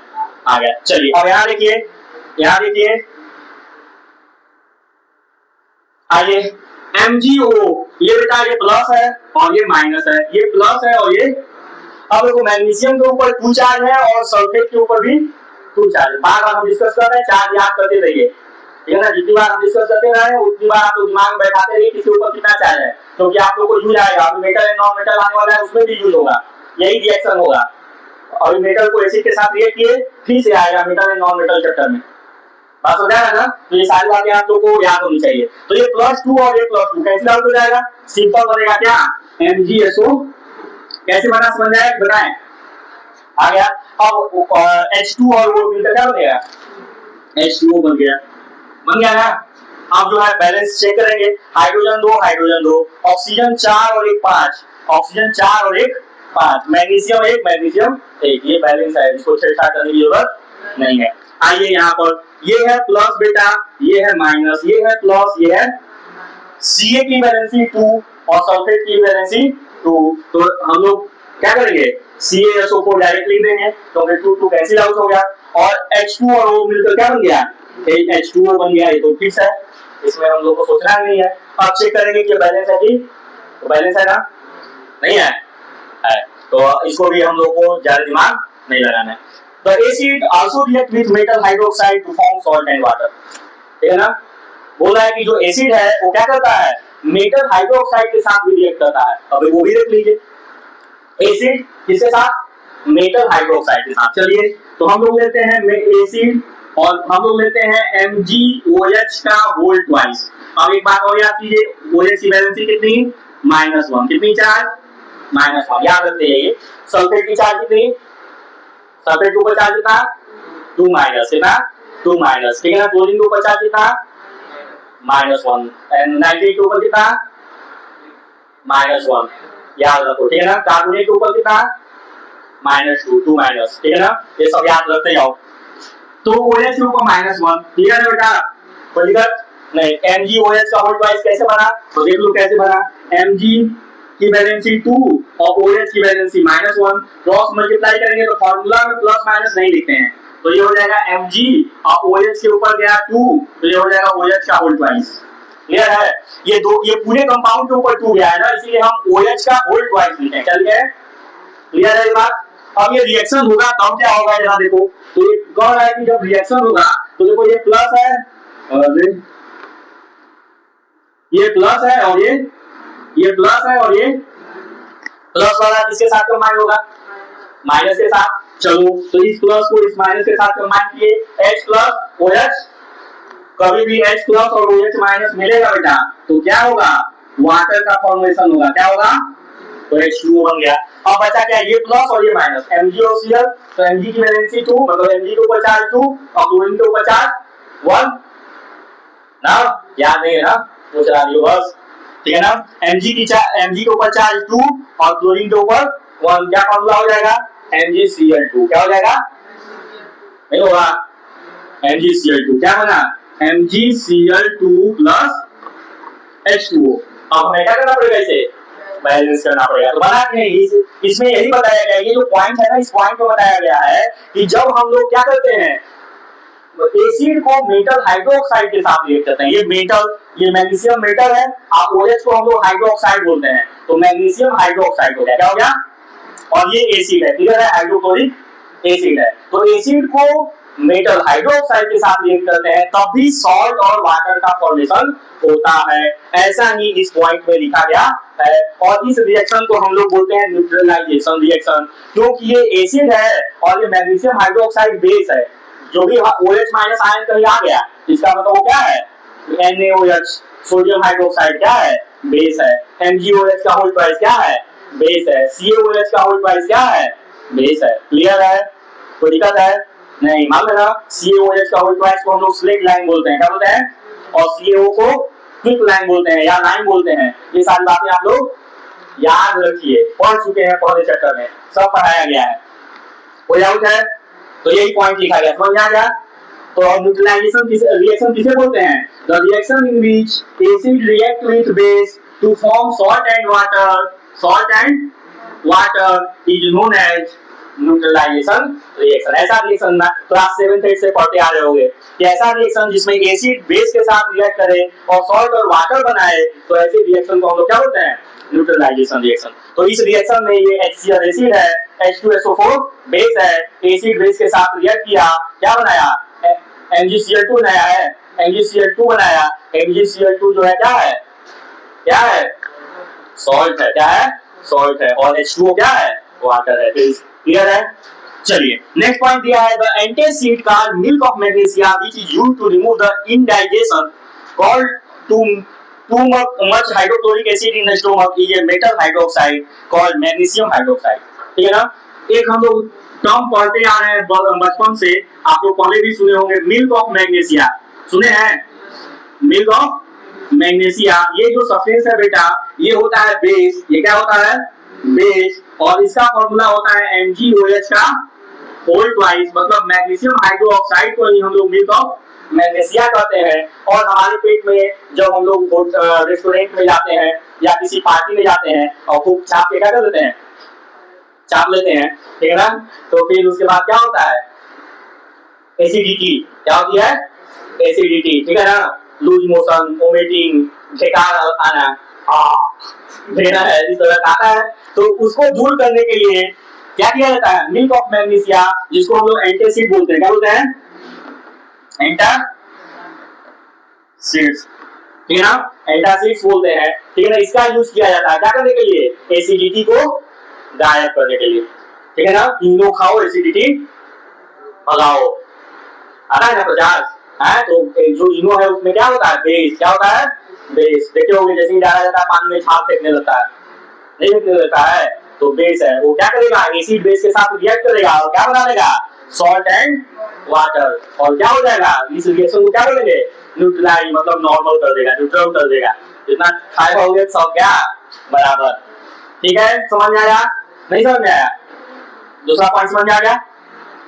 आ गया। चलिए अब यहाँ देखिए, आइए MgO, ये बेटा ये प्लस है और ये माइनस है, ये प्लस है और ये, अब देखो मैग्नीशियम के ऊपर 2 चार्ज है और सल्फेट के ऊपर भी 2 चार्ज। बार बार हम डिस्कस कर रहे हैं, चार्ज याद करते रहिए, ठीक है ना। जितनी बार हम डिस्कस करते रहे उतनी बार आप लोग दिमाग में बैठाते रहिए किसके ऊपर कितना चार्ज है, क्योंकि आप लोग को यूज आएगा। अभी मेटल एंड नॉन मेटल आने वाला है, उसमें भी यूज होगा, यही रिएक्शन होगा। अभी मेटल को एसिड के साथ रिएक्ट किए, फिर से आएगा metal and non metal chapter में, बात हो जाएगा ना। तो ये सारी बातें आप लोग को याद होनी चाहिए। तो ये +2 और ये +2 कैंसिल आउट हो जाएगा, सिंपल बनेगा क्या, MgSO कैसे बना समझ जाए बताएं, आ गया। अब H2 और वो मिलकर क्या बनेगा, H2O बन गया ना। अब जो है बैलेंस चेक करेंगे, हाइड्रोजन 2, ऑक्सीजन 4 और 1 5, ऑक्सीजन 4 और 1 5, मैग्नीशियम 1, ये बैलेंस है, इसको छेड़छाड़ करने की जरूरत नहीं है। आइए यहाँ पर ये है प्लस बेटा, ये है माइनस, ये है प्लस, ये है Ca की वैलेंसी 2 और सल्फेट की वैलेंसी 2, तो हम लोग क्या करेंगे, CaSO को डायरेक्ट लिख देंगे, क्योंकि 2 कैंसिल आउट हो गया। और H2 और O मिलकर क्या बन गया, H2O बन गया। ये तो फिक्स है, इसमें हम लोग को सोचना नहीं है। अब चेक करेंगे कि बैलेंस है कि, तो बैलेंस है ना, नहीं है, तो इसको भी हम लोग को ज्यादा दिमाग नहीं लगाना है। The acid also react with metal hydroxide to form salt and water, ठीक है ना। बोला है कि जो एसिड है वो क्या करता है, मेटल हाइड्रोक्साइड के साथ भी रिएक्ट करता है। अभी वो भी देख लीजिए, एसिड किसके साथ, मेटल हाइड्रोक्साइड के साथ। चलिए तो हम लोग लेते हैं एसिड और हम लोग लेते हैं MgOH का होल ट्वाइस। अब एक बात और याद कीजिए, OH की वैलेंसी कितनी, -1, कितनी चार्ज, -1, याद रखते हैं। ये सल्फेट की चार्ज कितनी, सल्फेट के ऊपर चार्ज कितना, 2 माइनस, कितना 2 माइनस, ठीक है ना। क्लोरीन के ऊपर चार्ज कितना, -1, एंड नाइट्रेट के ऊपर कितना, -1, याद रखो, ठीक है ना। कार्बोनेट के ऊपर कितना, -2, 2 माइनस, ठीक है ना। ये सब याद रखते जाओ। तो OH के ऊपर -1, ठीक है ना बेटा, कोई दिक्कत नहीं। MgOH का होल ट्वाइस कैसे बना, तो देख लो कैसे बना। Mg की वैलेंसी 2 और OH की वैलेंसी -1, क्रॉस मल्टीप्लाई करेंगे तो फार्मूला में प्लस माइनस नहीं लिखते हैं, तो ये हो जाएगा Mg और OH के ऊपर गया 2, तो ये हो जाएगा OH का होल ट्वाइस। क्लियर है, ये पूरे कंपाउंड के ऊपर 2 गया है ना, इसलिए हम OH का होल ट्वाइस लिखते हैं। चल गया, क्लियर है ये बात। अब ये रिएक्शन होगा तब क्या होगा जरा देखो, तो ये कह रहा है कि जब रिएक्शन होगा तो देखो ये प्लस है और ये प्लस है और ये प्लस है और ये प्लस वाला किसके साथ कंबाइन होगा, माइनस के साथ। चलो तो इस प्लस को इस माइनस के साथ कंबाइन किए, H प्लस OH, कभी भी H प्लस और OH माइनस मिलेगा बेटा तो क्या होगा, वाटर का फॉर्मेशन होगा। क्या होगा, तो H2O बन गया। अब बचा क्या, ये प्लस और ये माइनस, MgOCl, तो Mg की वैलेंसी 2, मतलब Mg के ऊपर चार्ज 2 और क्लोरीन के ऊपर चार्ज 1 ना, याद नहीं है ना, वो चला दियो बस, ठीक है ना। Mg के ऊपर चार्ज 2 और क्लोरीन के ऊपर 1, क्या फॉर्मूला हो जाएगा, MgCl2, क्या हो जाएगा, नहीं होगा, MgCl2 क्या बना, MgCl2 प्लस H2O। अब हमें क्या करना पड़ेगा, इसे बैलेंस करना पड़ेगा। तो बना कि नहीं, इसमें यही बताया गया, ये जो पॉइंट है ना, इस पॉइंट को बताया गया है कि जब हम लोग क्या करते हैं, एसिड को मेटल हाइड्रोक्साइड के साथ रिएक्ट करते हैं। ये मेटल, ये मैग्नीशियम मेटल है, आप OH को हम लोग हाइड्रोक्साइड बोलते हैं, तो मैग्नीशियम हाइड्रोक्साइड हो गया, क्या हो गया, और ये एसिड है, क्लियर है, हाइड्रोक्लोरिक एसिड है। तो एसिड को मेटल हाइड्रोक्साइड के साथ रिएक्ट करते हैं तब भी सॉल्ट और वाटर का फॉर्मेशन होता है, ऐसा ही इस पॉइंट में लिखा गया है। और इस रिएक्शन को हम लोग बोलते हैं न्यूट्रलाइजेशन रिएक्शन, क्योंकि ये एसिड है और ये मैग्नीशियम हाइड्रोक्साइड बेस है। जो भी OH माइनस आयन कहीं आ गया, इसका मतलब वो क्या है, NaOH, सोडियम हाइड्रोक्साइड क्या है, बेस है। MgOH का होल ट्वाइस क्या है, बेस है। CaOH का होल ट्वाइस क्या है, बेस है। क्लियर है, कोई दिक्कत है नहीं, मान लेना CaOH का होल ट्वाइस को हम लोग स्लेट लाइन बोलते हैं, क्या बोलते हैं, और CaO को क्विक लाइन बोलते हैं या लाइन बोलते हैं। ये सारी बातें आप लोग याद रखिए, पढ़ चुके हैं, पहले चैप्टर में सब पढ़ाया गया है। कोई डाउट है तो यही पॉइंट लिखा गया, समझ में आ गया। तो न्यूट्रलाइजेशन रिएक्शन किसे बोलते हैं, the reaction in which acid react with base to form salt and water is known as neutralisation reaction. ऐसा रिएक्शन क्लास 7th 8th से पढ़ते आ रहे होंगे कि ऐसा रिएक्शन जिसमें एसिड बेस के साथ रिएक्ट करे और सॉल्ट और वाटर बनाए, तो ऐसे रिएक्शन को हम लोग क्या बोलते हैं, न्यूट्रलाइजेशन रिएक्शन। तो इस रिएक्शन में ये HCl एसिड है, H2SO4 बेस है, एसिड बेस के साथ रिएक्ट किया, क्या बनाया, MgCl2 बनाया है, MgCl2 बनाया, MgCl2 जो है क्या है, सॉल्ट है, क्या है, सॉल्ट है, और H2O क्या है, वाटर है। क्लियर है, चलिए नेक्स्ट पॉइंट दिया है, द एंटासिड का milk of magnesia which is used to remove the indigestion called too much hydrochloric acid in the stomach is a metal hydroxide called magnesium hydroxide। ठीक है ना, एक हम लोग टर्म पढ़ते आ रहे हैं बचपन से, आप लोग पहले भी सुने होंगे, मिल्क ऑफ मैग्नीशिया, सुने हैं, मिल्क ऑफ मैग्नीशिया। ये जो सब्सटेंस है बेटा, ये होता है बेस, ये क्या होता है, बेस, और इसका फॉर्मूला होता है MgOH का होल ट्वाइस, मतलब मैग्नीशियम हाइड्रोक्साइड को ही हम लोग मिल्क ऑफ मैग्नीशिया कहते हैं। और हमारे पेट में जब हम लोग रेस्टोरेंट में जाते हैं या किसी पार्टी में जाते हैं और खूब चाप के क्या कर देते हैं, चाप लेते हैं, ठीक है ना, तो फिर उसके बाद क्या होता है, एसिडिटी, क्या होती है, एसिडिटी, ठीक है ना, लूज मोशन, वोमिटिंग, ढेकार आना, देना है, इस तरह आता है। तो उसको दूर करने के लिए क्या किया जाता है, मिल्क ऑफ मैग्नीशिया, जिसको हम लोग एंटासिड बोलते हैं, क्या बोलते हैं, एंटासिड्स, ठीक है ना, एंटासिड्स बोलते हैं, ठीक है ना। इसका यूज किया जाता है क्या करने के लिए, एसिडिटी को गायब करने के लिए, ठीक है ना। इनो खाओ, एसिडिटी भगाओ, आता है ना प्रचार है। तो जो इनो है उसमें क्या होता है, बेस, क्या होता है, बेस। देखे होंगे जैसे ही डाला जाता है पानी में छाप फेंकने लगता है, नहीं फेंकने लगता है, तो बेस है, वो क्या करेगा, एसिड बेस के साथ रिएक्ट करेगा और क्या बना देगा, सॉल्ट एंड वाटर, और क्या हो जाएगा, इस रिएक्शन को क्या बोलेंगे, न्यूट्रलाइज, मतलब नॉर्मल कर देगा, न्यूट्रल कर देगा, जितना खाए होगे सब क्या बराबर। ठीक है, समझ में आया, नहीं समझ में आया, दूसरा पॉइंट समझ में आ गया।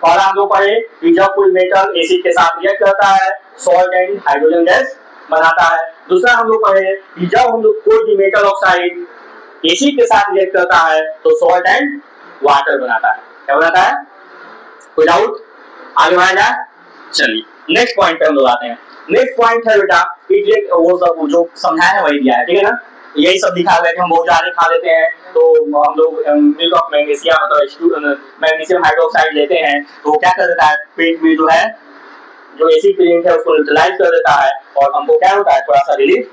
और हम लोग पढ़े कि जब कोई मेटल एसिड के साथ रिएक्ट करता है, सॉल्ट एंड हाइड्रोजन गैस बनाता है। दूसरा हम लोग पढ़े कि जब हम लोग कोई भी मेटल ऑक्साइड एसिड के साथ रिएक्ट करता है तो सॉल्ट एंड वाटर बनाता है, क्या बनाता है, कोई डाउट, आगे बढ़ाया जाए। चलिए नेक्स्ट पॉइंट पे हम लोग आते हैं। नेक्स्ट पॉइंट है बेटा, वो सब जो समझाया है वही दिया है, ठीक है ना। यही सब लिखा हुआ है कि हम बहुत ज्यादा खा लेते हैं तो हम लोग मिल्क ऑफ मैग्नीशिया मतलब मैग्नीशियम हाइड्रोक्साइड लेते हैं, तो क्या कर देता है, पेट में जो है जो एसिड प्रेजेंट है उसको न्यूट्रलाइज कर देता है और हमको क्या होता है, थोड़ा सा रिलीफ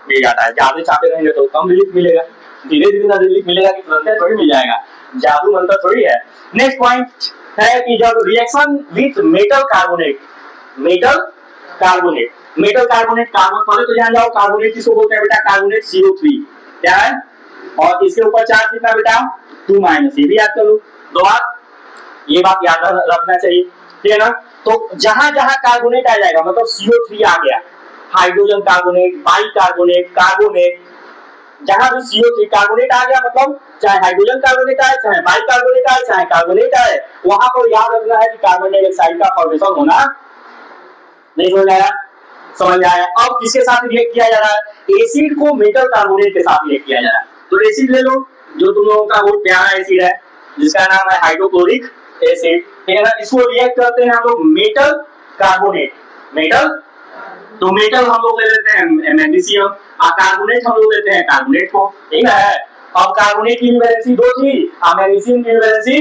मिल जाता है। ज्यादा चाहते रहेंगे तो कम रिलीफ मिलेगा, धीरे धीरे रिलीफ मिलेगा कि तुरंत थोड़ी मिल जाएगा, जादू मंत्र थोड़ी है। नेक्स्ट पॉइंट है कि जब reaction with metal carbonate, metal carbonate carbon, पहले तो जान जाओ कार्बोनेट किसको बोलते हैं बेटा, कार्बोनेट CO3 क्या है, और इसके ऊपर चार्ज कितना बेटा 2-, ये भी याद कर लो, दो बात, ये बात याद रखना चाहिए, ठीक है ना। तो जहां जहां कार्बोनेट आ जाएगा मतलब CO3 आ गया, hydrogen carbonate, by carbonate, carbonate, जहां भी CO3 कार्बोनेट आ गया मतलब चाहे हाइड्रोजन कार्बोनेट आए, चाहे बाई कार्बोनेट आए, चाहे कार्बोनेट आए, वहां पर याद रखना है कि कार्बन डाइऑक्साइड का फॉर्मेशन होना नहीं, समझ आया, समझ आया। अब किसके साथ रिएक्ट किया जा रहा है, एसिड को मेटल कार्बोनेट के साथ रिएक्ट किया जा रहा है, तो एसिड ले लो, जो तुम लोगों का बहुत प्यारा एसिड है जिसका नाम है हाइड्रोक्लोरिक एसिड, ठीक है ना। इसको रिएक्ट करते हैं हम लोग मेटल कार्बोनेट, मेटल, तो मेटल हम लोग ले लेते हैं मैग्नीशियम, और कार्बोनेट हम लोग लेते हैं कार्बोनेट को, ठीक है। अब कार्बोनेट की वैलेंसी 2 थी और मैग्नीशियम की वैलेंसी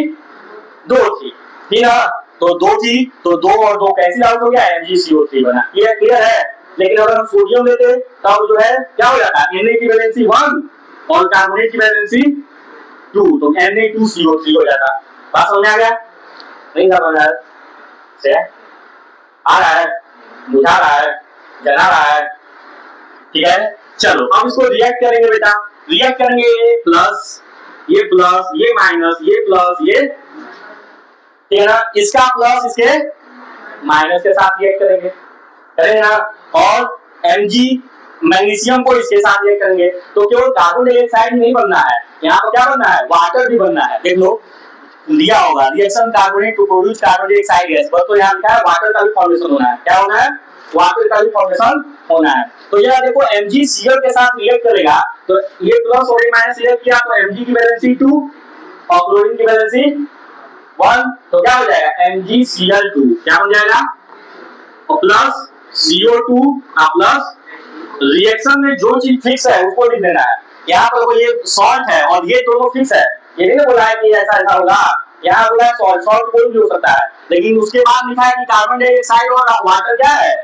2 थी, ठीक है। तो 2 थी तो 2 और 2 कैंसिल आउट हो गया, MgCO3 बना, ये क्लियर है। लेकिन अगर हम सोडियम लेते तब जो है क्या हो जाता है, Na की वैलेंसी 1 और कार्बोनेट की वैलेंसी 2, तो Na2CO3 हो जाता। बात समझ आ गया, नहीं समझ आ रहा है, बुझा रहा है, जना रहा है, ठीक है। चलो अब इसको रिएक्ट करेंगे बेटा, रिएक्ट करेंगे ये प्लस ये माइनस, ये प्लस ये, ठीक है ना। इसका प्लस इसके माइनस के साथ रिएक्ट करेंगे, करेंगे ना। और Mg मैग्नीशियम को इसके साथ रिएक्ट करेंगे, तो केवल कार्बन डाइऑक्साइड नहीं बनना है, यहाँ पर क्या बनना है, वाटर भी बनना है। देख लो लिया होगा, reaction carbonate to produce carbon dioxide gas, बस तो यहाँ लिखा है वाटर का भी फॉर्मेशन होना है, क्या होना है, वाटर का भी फॉर्मेशन होना है। तो यह देखो MgCl के साथ रिएक्ट करेगा, तो ये प्लस और ये माइनस रिएक्ट किया तो Mg की वैलेंसी 2 और क्लोरीन की वैलेंसी 1, तो क्या हो जाएगा MgCl2, क्या हो जाएगा, और प्लस CO2 प्लस रिएक्शन में जो चीज फिक्स है उसको लिख देना है। यहाँ पर ये सॉल्ट है और ये दोनों फिक्स है, ये नहीं बोला है कि ऐसा ऐसा होगा, यहाँ बोला है सॉल्ट, सॉल्ट कोई भी हो सकता है, लेकिन उसके बाद लिखा है कि कार्बन डाइऑक्साइड और वाटर क्या है,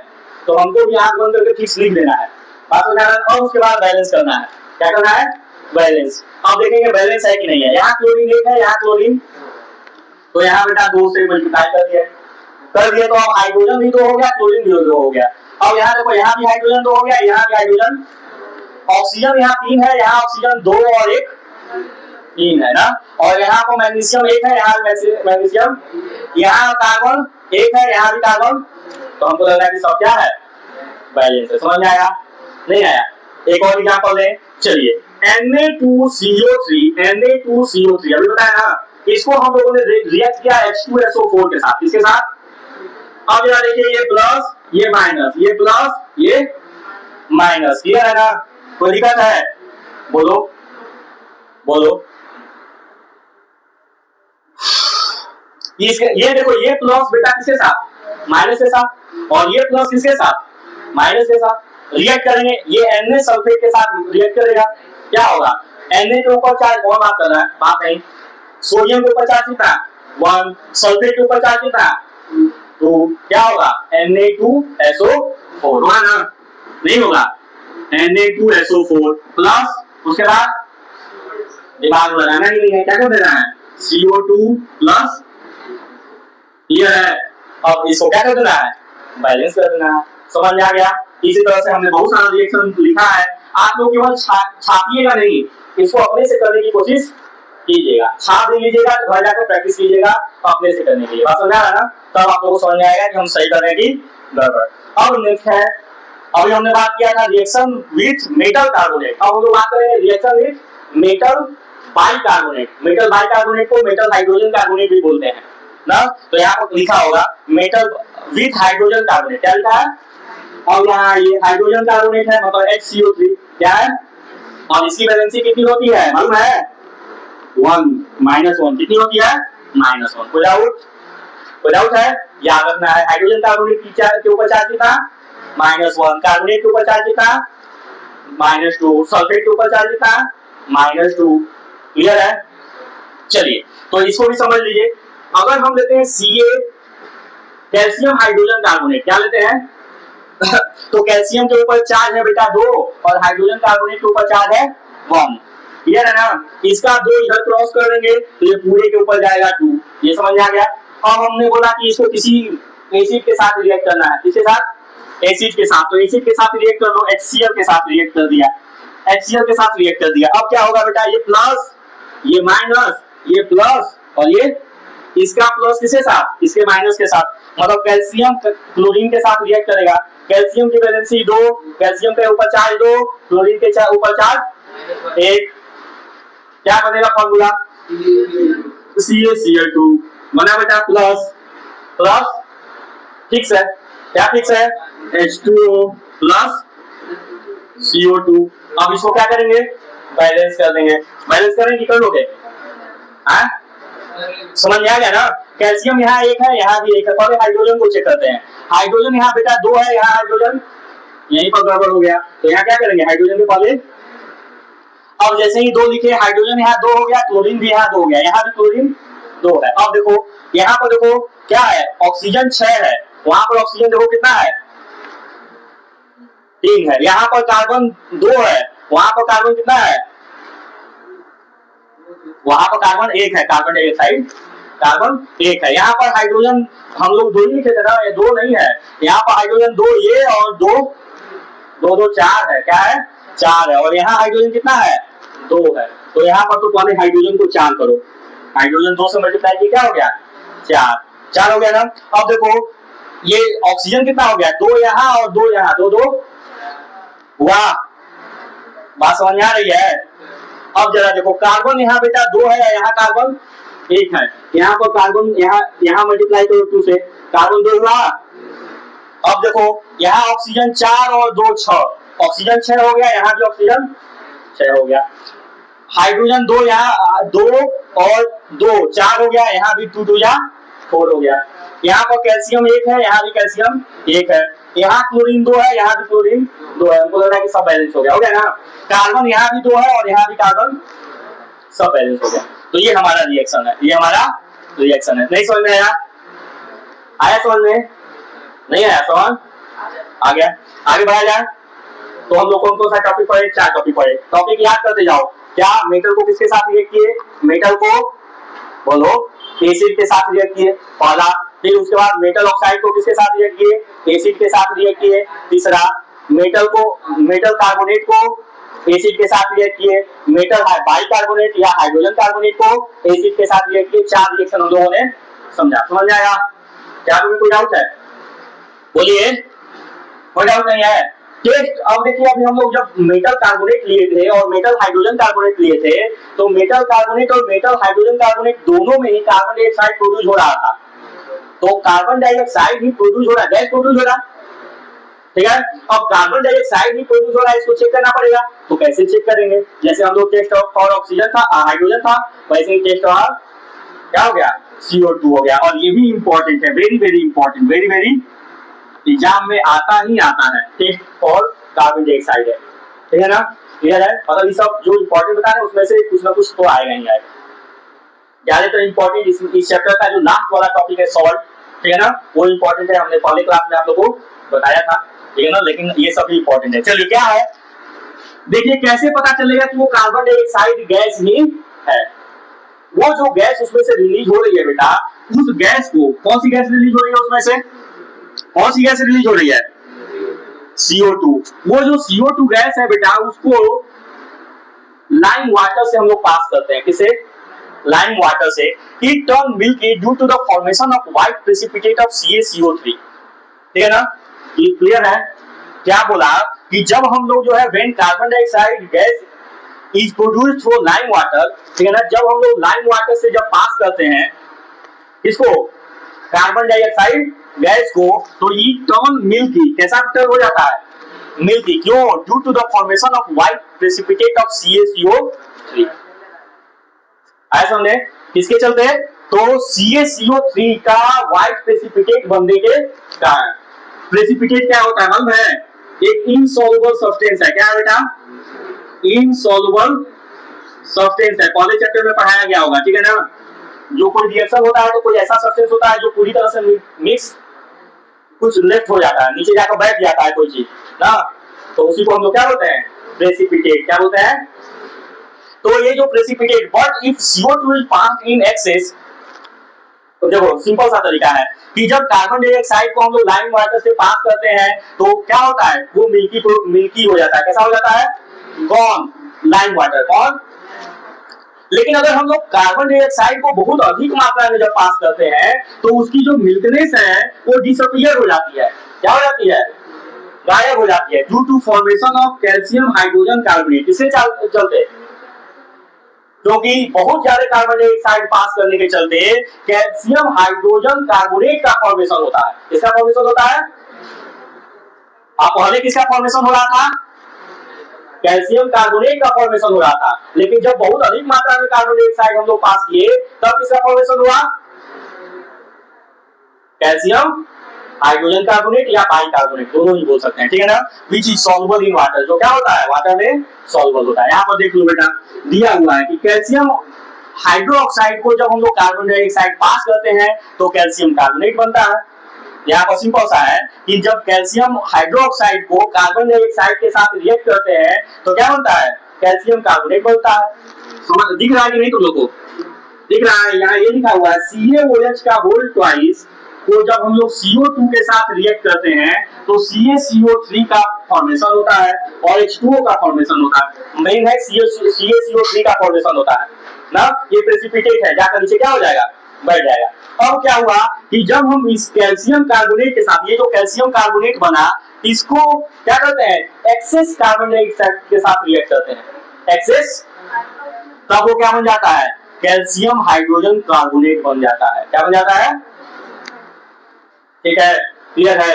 तो हमको भी आंख बंद करके फिक्स लिख देना है, बात समझ आ रहा है। और उसके बाद बैलेंस करना है, क्या करना है, बैलेंस। अब देखेंगे बैलेंस है कि नहीं है, यहाँ क्लोरीन 1 है, यहाँ क्लोरीन, तो यहाँ बेटा 2 से मल्टीप्लाई कर दिया तो अब हाइड्रोजन भी 2 हो गया, क्लोरीन भी 2 हो गया। अब यहाँ देखो, यहाँ भी हाइड्रोजन 2 हो गया, यहाँ भी हाइड्रोजन, ऑक्सीजन यहाँ 3 है, यहाँ ऑक्सीजन 2 और 1 3 है ना। और यहाँ पर मैग्नीशियम 1 है, यहाँ मैग्नीशियम, यहाँ कार्बन 1 है, यहाँ भी कार्बन, तो हमको लग रहा है कि सब क्या है, बैलेंस है। समझ में आया, नहीं आया। एक और एग्जांपल लें, चलिए Na2CO3 अभी बताया ना, इसको हम लोगों ने रिएक्ट किया H2SO4 के साथ, इसके साथ। अब जरा देखिए, ये प्लस ये माइनस, ये प्लस ये माइनस, क्लियर है ना, कोई दिक्कत है, बोलो बोलो। ये देखो, ये प्लस बेटा किसके साथ, माइनस के साथ, और ये प्लस किसके साथ, माइनस के साथ। रिएक्ट करेंगे, ये Na सल्फेट के साथ रिएक्ट करेगा, क्या होगा, Na के ऊपर चार्ज कौन बात कर रहा है, बात नहीं, सोडियम के ऊपर चार्ज कितना 1, सल्फेट के ऊपर चार्ज कितना 2, क्या होगा Na2SO4, होगा ना, नहीं होगा, Na2SO4 प्लस, उसके बाद दिमाग लगाना ही नहीं है, क्या कर देना है, CO2 प्लस, ये है। अब इसको क्या कर देना है, बैलेंस कर देना है। समझ में आ गया। इसी तरह से हमने बहुत सारा रिएक्शन लिखा है, आप लोग केवल छापिएगा नहीं, इसको अपने से करने की कोशिश कीजिएगा, छाप भी लीजिएगा तो घर जाकर प्रैक्टिस कीजिएगा अपने से करने के लिए, बात समझ आ रहा है ना, तब आप लोगों को समझ में आएगा कि हम सही कर रहे हैं कि गड़बड़। अब नेक्स्ट है, अभी हमने बात किया था रिएक्शन विथ मेटल कार्बोनेट, अब हम लोग बात करेंगे reaction with metal bicarbonate. Metal bicarbonate को मेटल हाइड्रोजन कार्बोनेट भी बोलते हैं ना, तो यहाँ पर लिखा होगा मेटल विथ हाइड्रोजन कार्बोनेट, क्या लिखा है, और यहाँ ये हाइड्रोजन कार्बोनेट है, मतलब HCO3 क्या है, और इसकी वैलेंसी कितनी होती है मालूम है, 1 -1, कितनी होती है, -1। कोई डाउट है, याद रखना है। हाइड्रोजन कार्बोनेट के ऊपर चार्ज कितना, -1, कार्बोनेट के ऊपर चार्ज कितना, -2, सल्फेट के ऊपर चार्ज कितना, -2, क्लियर है। चलिए तो इसको भी समझ लीजिए। अगर हम लेते हैं Ca, कैल्शियम हाइड्रोजन कार्बोनेट, क्या लेते हैं तो कैल्शियम के ऊपर चार्ज है बेटा 2 और हाइड्रोजन कार्बोनेट के ऊपर चार्ज है 1, क्लियर है ना। इसका 2 इधर क्रॉस कर देंगे तो ये पूरे के ऊपर जाएगा 2, ये समझ में आ गया। अब हमने बोला कि इसको किसी एसिड के साथ रिएक्ट करना है, किसके साथ, एसिड के साथ, तो एसिड के साथ रिएक्ट कर लो, HCl के साथ रिएक्ट कर दिया, HCl के साथ रिएक्ट कर दिया। अब क्या होगा बेटा, ये प्लस ये माइनस, ये प्लस और ये इसका प्लस किसके साथ, इसके माइनस के साथ, मतलब कैल्शियम क्लोरीन के साथ रिएक्ट करेगा। कैल्शियम की वैलेंसी 2, कैल्शियम के ऊपर चार्ज 2, क्लोरीन के ऊपर चार्ज 1, क्या बनेगा फॉर्मूला, CaCl2 बना बेटा, प्लस प्लस फिक्स है, क्या फिक्स है, H2O प्लस CO2। अब इसको क्या करेंगे, बैलेंस कर देंगे। बैलेंस करें कि कर लोगे? हाँ, समझ में आ गया ना? कैल्शियम यहाँ एक है, यहाँ भी एक है। पहले हाइड्रोजन को चेक करते हैं। हाइड्रोजन यहाँ बेटा 2 है, यहाँ हाइड्रोजन यहीं पर गड़बड़ हो गया, तो यहाँ क्या करेंगे? हाइड्रोजन के पहले, अब जैसे ही 2 लिखे, हाइड्रोजन यहाँ 2 हो गया, क्लोरीन भी यहाँ 2 हो गया, यहाँ भी क्लोरीन 2 है। अब देखो यहाँ पर देखो क्या है, ऑक्सीजन 6 है, वहां पर ऑक्सीजन देखो कितना है, 3 है। यहाँ पर कार्बन 2 है, वहां पर कार्बन कितना है, वहां पर कार्बन 1 है, कार्बन डाइऑक्साइड कार्बन 1 है। यहाँ पर हाइड्रोजन हम लोग 2 ही लिखे थे ना, ये 2 नहीं है, यहाँ पर हाइड्रोजन 2 ये और 2 2 2 4 है, क्या है 4 है, और यहाँ हाइड्रोजन कितना है 2 है। तो यहाँ पर तो पहले हाइड्रोजन को 4 करो, हाइड्रोजन 2 से मल्टीप्लाई किया, क्या हो गया 4 हो गया ना। अब देखो ये ऑक्सीजन कितना हो गया, 2 यहाँ और 2 यहाँ, 2 2 वाह, बात समझ में आ रही है? अब जरा देखो कार्बन यहाँ बेटा 2 है, यहाँ कार्बन 1 है, यहाँ पर कार्बन यहाँ मल्टीप्लाई करो 2 से, कार्बन 2 हुआ। अब देखो यहाँ ऑक्सीजन 4 और 2 6, ऑक्सीजन 6 हो गया, यहाँ भी ऑक्सीजन 6 हो गया। हाइड्रोजन 2 यहाँ 2 और 2 4 हो गया, यहाँ भी 2 2 या 4 हो गया। यहाँ पर कैल्शियम 1 है, यहाँ भी कैल्शियम 1 है, यहाँ क्लोरीन 2 है, यहाँ भी क्लोरीन 2 है। हमको लग रहा है कि सब बैलेंस हो गया ना। कार्बन यहाँ भी 2 है और यहाँ भी कार्बन, सब बैलेंस हो गया। तो ये हमारा रिएक्शन है, ये हमारा रिएक्शन है। नहीं समझ में आया? आया समझ में? नहीं आया समझ? आ गया? आगे बढ़ा जाए तो हम लोग कौन कौन सा टॉपिक पढ़े? 4 टॉपिक पढ़े। टॉपिक याद करते जाओ। क्या मेटल को किसके साथ रिएक्ट किए? मेटल को बोलो एसिड के साथ रिएक्ट किए, पहला। फिर उसके बाद मेटल ऑक्साइड को किसके साथ रिएक्ट किए? एसिड के साथ रिएक्ट किए, तीसरा। मेटल कार्बोनेट को एसिड के साथ रिएक्ट किए, मेटल बाइकार्बोनेट या हाइड्रोजन कार्बोनेट को एसिड के साथ रिएक्ट किए। 4 रिएक्शन हम लोगों ने समझा। समझ में आया? क्या कोई डाउट है? बोलिए, कोई डाउट नहीं है? टेस्ट अब देखिए, अभी हम लोग जब मेटल कार्बोनेट लिए थे और मेटल हाइड्रोजन कार्बोनेट लिए थे, तो मेटल कार्बोनेट और मेटल हाइड्रोजन कार्बोनेट दोनों में ही कार्बन डाइऑक्साइड प्रोड्यूस हो रहा था। तो कार्बन डाइऑक्साइड ही प्रोड्यूस हो रहा है, गैस प्रोड्यूस हो रहा है, ठीक है। अब कार्बन डाइऑक्साइड ही प्रोड्यूस हो रहा है, इसको चेक करना पड़ेगा। तो कैसे चेक करेंगे? जैसे हम लोग टेस्ट फॉर ऑक्सीजन था, हाइड्रोजन था, वैसे ही टेस्ट फॉर क्या हो गया, CO2 हो गया। और ये भी इंपॉर्टेंट है, very very important, very very exam में आता ही आता है, टेस्ट फॉर कार्बन डाइऑक्साइड है, ठीक है ना? क्लियर है? मतलब ये सब जो इंपॉर्टेंट बता रहे हैं उसमें से कुछ ना कुछ तो आएगा ही आएगा। ज्यादातर इंपॉर्टेंट इस चैप्टर का जो लास्ट वाला टॉपिक है सॉल्ट, ठीक है ना, वो इंपॉर्टेंट है, हमने पहले क्लास में आप लोगों को बताया था, ठीक है ना। लेकिन ये सब भी इंपॉर्टेंट है। चलिए क्या है, देखिए कैसे पता चलेगा कि वो कार्बन डाइऑक्साइड गैस ही है। वो जो गैस उसमें से रिलीज हो रही है बेटा, उस गैस को, कौन सी गैस रिलीज हो रही है उसमें से, कौन सी गैस रिलीज हो रही है, CO2। वो जो CO2 गैस है बेटा, उसको लाइम वाटर से हम लोग पास करते हैं। किसे? लाइम वाटर से। It turn milky due to the formation of white precipitate of CaCO3, ठीक है ना? ये क्लियर है? क्या बोला कि जब हम लोग जो है when carbon dioxide gas is produced through lime water, ठीक है ना, जब हम लोग लाइम वाटर से जब पास करते हैं इसको, कार्बन डाइऑक्साइड गैस को, तो ये टर्न मिल्की, कैसा टर्न हो जाता है, मिल्की। क्यों? Due to the formation of white precipitate of CaCO3। आया समझे? किसके चलते? तो CaCO3 का व्हाइट प्रेसिपिटेट बनने के कारण। प्रेसिपिटेट क्या होता है मालूम है? एक इनसॉल्युबल सब्सटेंस है। क्या है बेटा? इनसॉल्युबल सब्सटेंस है, पहले चैप्टर में पढ़ाया गया होगा, ठीक है ना। जो कोई रिएक्शन होता है तो कोई ऐसा सब्सटेंस होता है जो पूरी तरह से मिक्स, कुछ लेफ्ट हो जाता है, नीचे जाकर बैठ जाता है कोई चीज ना, तो उसी को हम लोग क्या बोलते हैं, प्रेसिपिटेट। क्या बोलते हैं? तो ये जो precipitate, but if CO2 is passed in excess, तो देखो सिंपल सा तरीका है कि जब कार्बन डाइऑक्साइड को हम लोग लाइम वाटर से पास करते हैं तो क्या होता है, वो मिल्की हो जाता है। कैसा हो जाता है? Gone, lime water gone. लेकिन अगर हम लोग कार्बन डाइऑक्साइड को बहुत अधिक मात्रा में जब पास करते हैं तो उसकी जो मिल्कनेस है वो डिसअपीयर हो जाती है। क्या हो जाती है? गायब हो जाती है, due to formation of calcium hydrogen carbonate. इससे चलते क्योंकि बहुत ज्यादा कार्बन डाइऑक्साइड पास करने के चलते कैल्शियम हाइड्रोजन कार्बोनेट का फॉर्मेशन होता है। किसका फॉर्मेशन होता है? आप पहले किसका फॉर्मेशन हो रहा था? कैल्शियम कार्बोनेट का फॉर्मेशन हो रहा था, लेकिन जब बहुत अधिक मात्रा में कार्बन डाइऑक्साइड हम लोग पास किए तब किसका फॉर्मेशन हुआ? कैल्शियम हाइड्रोजन कार्बोनेट या बाइकार्बोनेट दोनों ही बोल सकते हैं, ठीक है ना। Which is soluble in water, जो क्या होता है वाटर में सॉल्युबल होता है। यहाँ पर देख लो बेटा, दिया हुआ है कि कैल्शियम हाइड्रोक्साइड को जब हम लोग कार्बन डाइऑक्साइड पास करते हैं तो कैल्शियम कार्बोनेट बनता है। यहाँ पर सिंपल सा है कि जब कैल्शियम हाइड्रोक्साइड को कार्बन डाइऑक्साइड के साथ रिएक्ट करते हैं तो क्या बनता है? कैल्शियम कार्बोनेट बनता है। समझ दिख रहा है कि नहीं तुम लोग को? दिख रहा है, यहाँ ये लिखा हुआ है CaOH का होल ट्वाइस को जब हम लोग CO2 के साथ रिएक्ट करते हैं तो CaCO3 का फॉर्मेशन होता है और H2O का फॉर्मेशन होता है। मेन है CaCO3 का फॉर्मेशन होता है ना, ये प्रेसिपिटेट है, जाकर नीचे क्या हो जाएगा? बैठ जाएगा। अब क्या हुआ कि जब हम इस कैल्शियम कार्बोनेट के साथ, ये जो कैल्शियम कार्बोनेट बना, इसको क्या करते हैं? एक्सेस कार्बन डाइऑक्साइड के साथ रिएक्ट करते हैं, एक्सेस, तब वो क्या बन जाता है? कैल्शियम हाइड्रोजन कार्बोनेट बन जाता है। क्या बन जाता है? ठीक है, क्लियर है।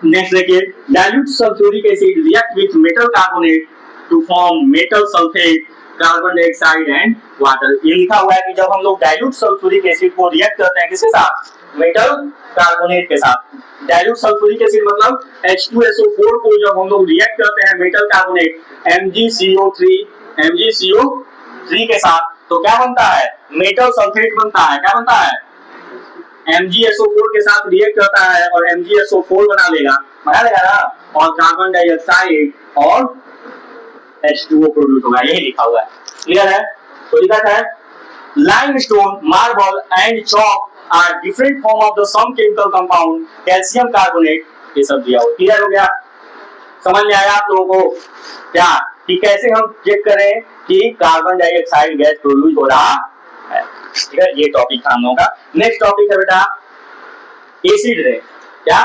नेक्स्ट देखिए, dilute sulphuric acid react with metal carbonate to form metal sulphate carbon dioxide and water. ये लिखा हुआ है कि जब हम लोग डाइल्यूट सल्फ्यूरिक एसिड को रिएक्ट करते हैं किसके साथ? मेटल कार्बोनेट के साथ। डाइल्यूट सल्फ्यूरिक एसिड मतलब H2SO4 को जब हम लोग रिएक्ट करते हैं मेटल कार्बोनेट MgCO3 के साथ तो क्या बनता है? मेटल सल्फेट बनता है। क्या बनता है? MgSO4 के साथ रिएक्ट करता है और MgSO4 बना लेगा ना, और कार्बन डाइऑक्साइड और H2O प्रोड्यूस होगा। यही लिखा हुआ है, क्लियर है। तो लिखा है limestone, marble and chalk are different form of the same chemical compound calcium carbonate, ये सब दिया हुआ। क्लियर हो गया? समझ में आया आप लोगों को क्या कि कैसे हम चेक करें कि कार्बन डाइऑक्साइड गैस प्रोड्यूस हो रहा है? ठीक है, ये टॉपिक था हम लोगों का। नेक्स्ट टॉपिक है बेटा एसिड रेन। क्या?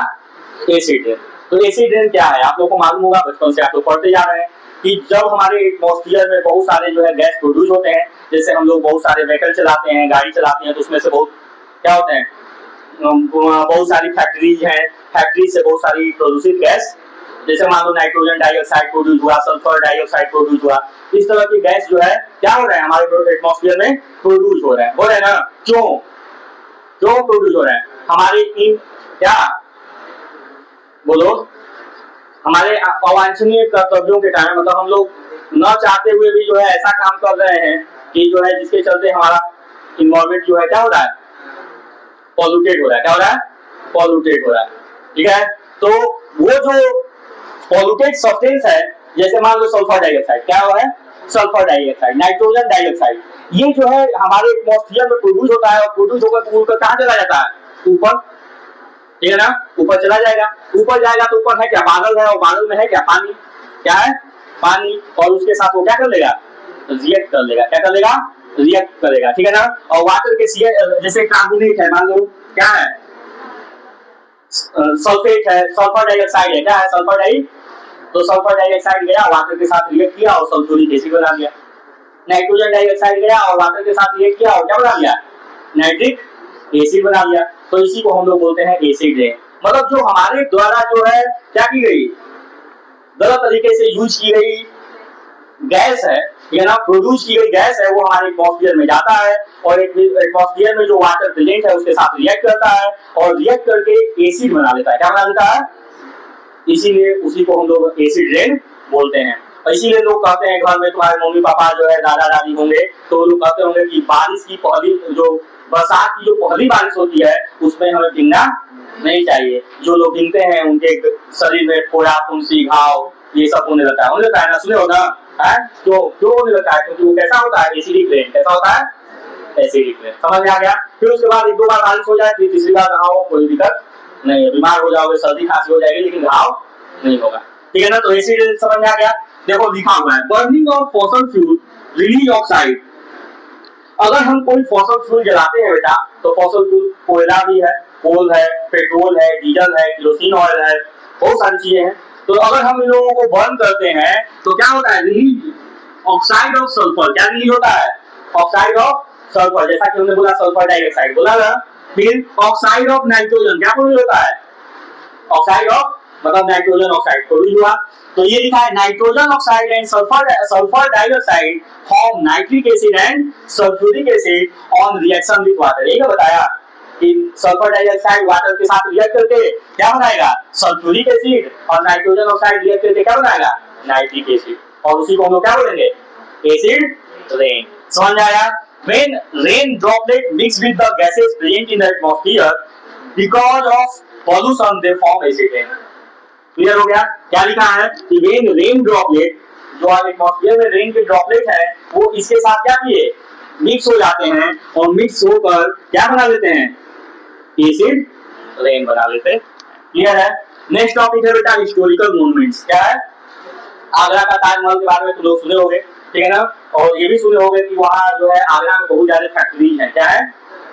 Acid rain. तो एसिड रेन क्या है? आप लोगों को मालूम होगा, बचपन से आप लोग पढ़ते जा रहे हैं कि जब हमारे एटमॉस्फेयर में बहुत सारे जो है गैस प्रोड्यूस होते हैं, जैसे हम लोग बहुत सारे व्हीकल चलाते हैं, गाड़ी चलाते हैं, तो उसमें से बहुत क्या होते हैं? बहुत सारी फैक्ट्रीज हैं, फैक्ट्री से बहुत सारी प्रदूषित गैस, जैसे मान लो नाइट्रोजन डाइऑक्साइड प्रोड्यूस हुआ, सल्फर डाइऑक्साइड प्रोड्यूस हुआ, इस तरह की गैस जो है क्या हो रहा है हमारे एटमॉस्फेयर में प्रोड्यूस हो रहा है। हो रहा है ना? क्यों प्रोड्यूस हो रहा है? हमारे इन क्या बोलो, हमारे अवांछनीय कर्तव्यों के कारण, मतलब हम लोग न चाहते हुए भी जो है ऐसा काम कर रहे हैं कि जो है जिसके चलते हमारा इन्वायरमेंट जो है क्या हो रहा है? पॉल्यूटेड हो रहा है। क्या हो रहा है? पॉल्यूटेड हो रहा है। ठीक है, तो वो जो पॉल्यूटेड सब्सटेंस है, जैसे मान लो सल्फर डाइऑक्साइड, क्या है? सल्फर डाइऑक्साइड, नाइट्रोजन डाइऑक्साइड, ये जो है हमारे एटमॉस्फेयर में प्रोड्यूस होता है और प्रोड्यूस होकर कहां चला जाता है? ऊपर, ठीक है ना, ऊपर चला जाएगा। ऊपर जाएगा तो ऊपर है क्या? बादल है, और बादल में है क्या? पानी। क्या है? पानी। और उसके साथ वो क्या कर लेगा? रिएक्ट कर लेगा। क्या कर लेगा? रिएक्ट करेगा, ठीक है ना। और वाटर के जैसे कार्बोनेट है, मान लो क्या है? सल्फेट है, सल्फर डाइऑक्साइड है। क्या है? सल्फर डाई, तो सल्फर डाइऑक्साइड गया, वाटर के साथ रिएक्ट किया और सल्फ्यूरिक एसिड बना लिया। नाइट्रोजन डाइऑक्साइड गया और वाटर के साथ रिएक्ट किया और क्या बना लिया? नाइट्रिक एसिड बना लिया। तो इसी को हम लोग बोलते हैं एसिड रेन। मतलब जो हमारे द्वारा जो है क्या की गई, गलत तरीके से यूज की गई गैस है, ये ना प्रोड्यूस की गई गैस है, वो हमारे एटमॉस्फेयर में जाता है और एटमॉस्फेयर में जो वाटर प्रेजेंट है उसके साथ रिएक्ट करता है और रिएक्ट करके एसिड बना लेता है। क्या बना लेता है? इसीलिए उसी को हम लोग एसिड रेन बोलते हैं। और इसीलिए लोग कहते हैं, घर में तुम्हारे मम्मी पापा जो है, दादा दादी होंगे, तो लोग कहते होंगे कि बारिश की पहली जो बरसात की जो पहली बारिश होती है उसमें हमें भीगना नहीं चाहिए। जो लोग भीगते हैं उनके शरीर में फोड़ा, फुंसी, घाव ये सब होने लगता है ना, सुने हो ना? क्यों होने लगता है? क्योंकि वो कैसा होता है? Acidic rain. कैसा होता है? Acidic rain. समझ में आ गया? फिर उसके बाद एक दो बार बारिश हो जाए, फिर तीसरी बार नहाओ, कोई दिक्कत नहीं है। बीमार हो जाओगे, सर्दी खांसी हो जाएगी, लेकिन घाव नहीं होगा। ठीक है ना? तो एसिड रेन समझ में आ गया। देखो लिखा हुआ है burning of fossil fuel release oxide. अगर हम कोई फॉसल फ्यूल जलाते हैं बेटा, तो फॉसल फ्यूल कोयला भी है, कोल है, पेट्रोल है, डीजल है, केरोसिन ऑयल है, बहुत सारी चीजें हैं। तो अगर हम इन लोगों को बर्न करते हैं तो क्या होता है? Release oxide of sulphur. क्या रिलीज होता है? Oxide of sulphur. जैसा कि हमने बोला सल्फर डाइऑक्साइड बोला ना। फिर ऑक्साइड ऑफ नाइट्रोजन क्या रिलीज होता है? ऑक्साइड ऑफ मतलब नाइट्रोजन ऑक्साइड प्रोड्यूस हुआ। तो ये लिखा है nitrogen oxide and sulphur dioxide form nitric acid and sulphuric acid on reaction with water. यही बताया कि सल्फर डाइऑक्साइड वाटर के साथ रिएक्ट करके क्या बनाएगा, सल्फ्यूरिक एसिड, और नाइट्रोजन ऑक्साइड रिएक्ट करके क्या बनाएगा, नाइट्रिक एसिड, और उसी को हम लोग क्या बोलेंगे, एसिड रेन। समझ में आया? When rain droplet mix with the gases present in the atmosphere because of pollution they form acid rain। Clear हो गया? क्या लिखा है कि when rain droplet, जो एटमॉस्फेयर में रेन के ड्रॉपलेट है, वो इसके साथ क्या किए, मिक्स हो जाते हैं, और मिक्स होकर क्या बना लेते हैं, एसिड रेन बना लेते हैं। क्लियर है? नेक्स्ट टॉपिक है बेटा हिस्टोरिकल मॉन्यूमेंट्स। क्या है? आगरा का ताजमहल के बारे में तो लोग सुने होंगे, ठीक है ना, और ये भी सुने होंगे कि वहाँ जो है आगरा में बहुत ज्यादा फैक्ट्री है, क्या है,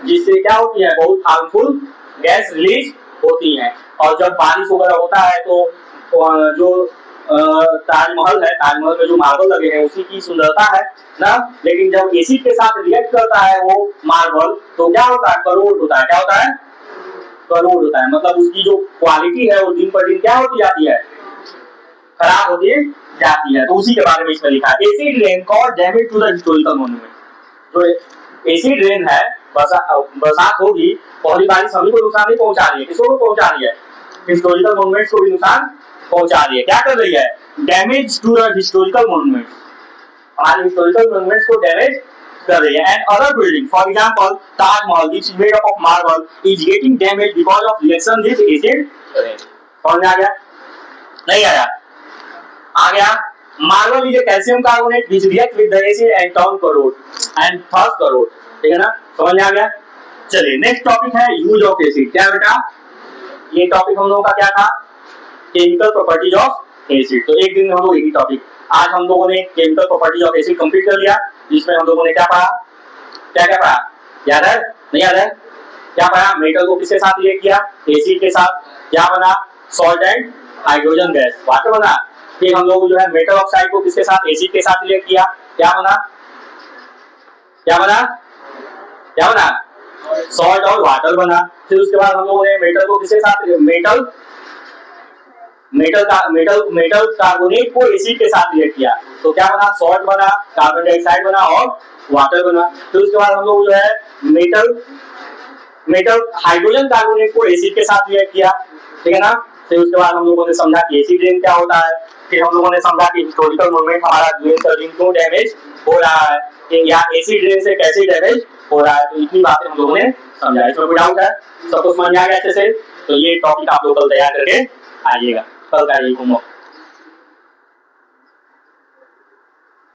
जिससे क्या होती है, बहुत हार्मफुल गैस रिलीज होती है, और जब बारिश वगैरह होता है तो जो ताजमहल है, ताजमहल में जो मार्बल लगे हैं उसी की सुंदरता है ना, लेकिन जब एसिड के साथ रिएक्ट करता है वो मार्बल तो क्या होता है, करोड़ होता है। क्या होता है, करोड़ होता है, मतलब उसकी जो क्वालिटी है वो दिन पर दिन क्या होती जाती है, खराब होती जाती है। तो उसी के बारे में इसमें लिखा है acid rain cause damage to the historical monument. जो एसिड रेन है, बरसात होगी, पहली बारिश सभी को नुकसान नहीं पहुंचा रही है, किसको पहुंचा रही है, हिस्टोरिकल मॉन्यूमेंट्स को भी नुकसान पहुंचा रही है। क्या कर रही है, damage to the historical monuments, हमारे हिस्टोरिकल मॉन्यूमेंट्स को डैमेज कर रही है। And other building for example Taj Mahal which is made up of marble is getting damage because of reaction with acid rain. समझ में आ गया? नहीं आया? आ गया। Marble is a calcium carbonate which react with the acid and turn corrode and thus corrode. ठीक है ना, समझ में आ गया? चलिए नेक्स्ट टॉपिक है यूज ऑफ एसिड। क्या बेटा, ये टॉपिक हम लोगों का क्या था, केमिकल प्रॉपर्टीज ऑफ एसिड। तो एक दिन में हम लोग यही टॉपिक, आज हम लोगों ने chemical properties of acid complete कर लिया, जिसमें हम लोगों ने क्या पढ़ा, क्या क्या पढ़ा, याद है, नहीं याद है, क्या पढ़ा, मेटल को किसके साथ रिएक्ट किया, एसिड के साथ, क्या बना, salt and hydrogen gas, water बना। फिर हम लोग जो है मेटल ऑक्साइड को किसके साथ, एसिड के साथ रिएक्ट किया, क्या बना, क्या बना, क्या बना, सॉल्ट और वाटर बना। फिर उसके बाद हम लोगों ने मेटल को किसके साथ, मेटल कार्बोनेट को एसिड के साथ रिएक्ट किया, तो क्या बना, सॉल्ट बना, कार्बन डाइऑक्साइड बना और वाटर बना। फिर उसके बाद हम लोग जो है मेटल हाइड्रोजन कार्बोनेट को एसिड के साथ रिएक्ट किया, ठीक है ना। फिर उसके बाद हम लोगों ने समझा कि एसिड रेन क्या होता है। फिर हम लोगों ने समझा कि हिस्टोरिकल मूवमेंट हमारा क्यों डैमेज हो रहा है, या एसिड रेन से कैसे डैमेज हो रहा है। तो इतनी बातें हम लोगों ने समझा। इसमें कोई डाउट है, सबको समझ में आ गया अच्छे से? तो ये टॉपिक आप लोग कल तैयार करके आइएगा, कल का ये होमवर्क।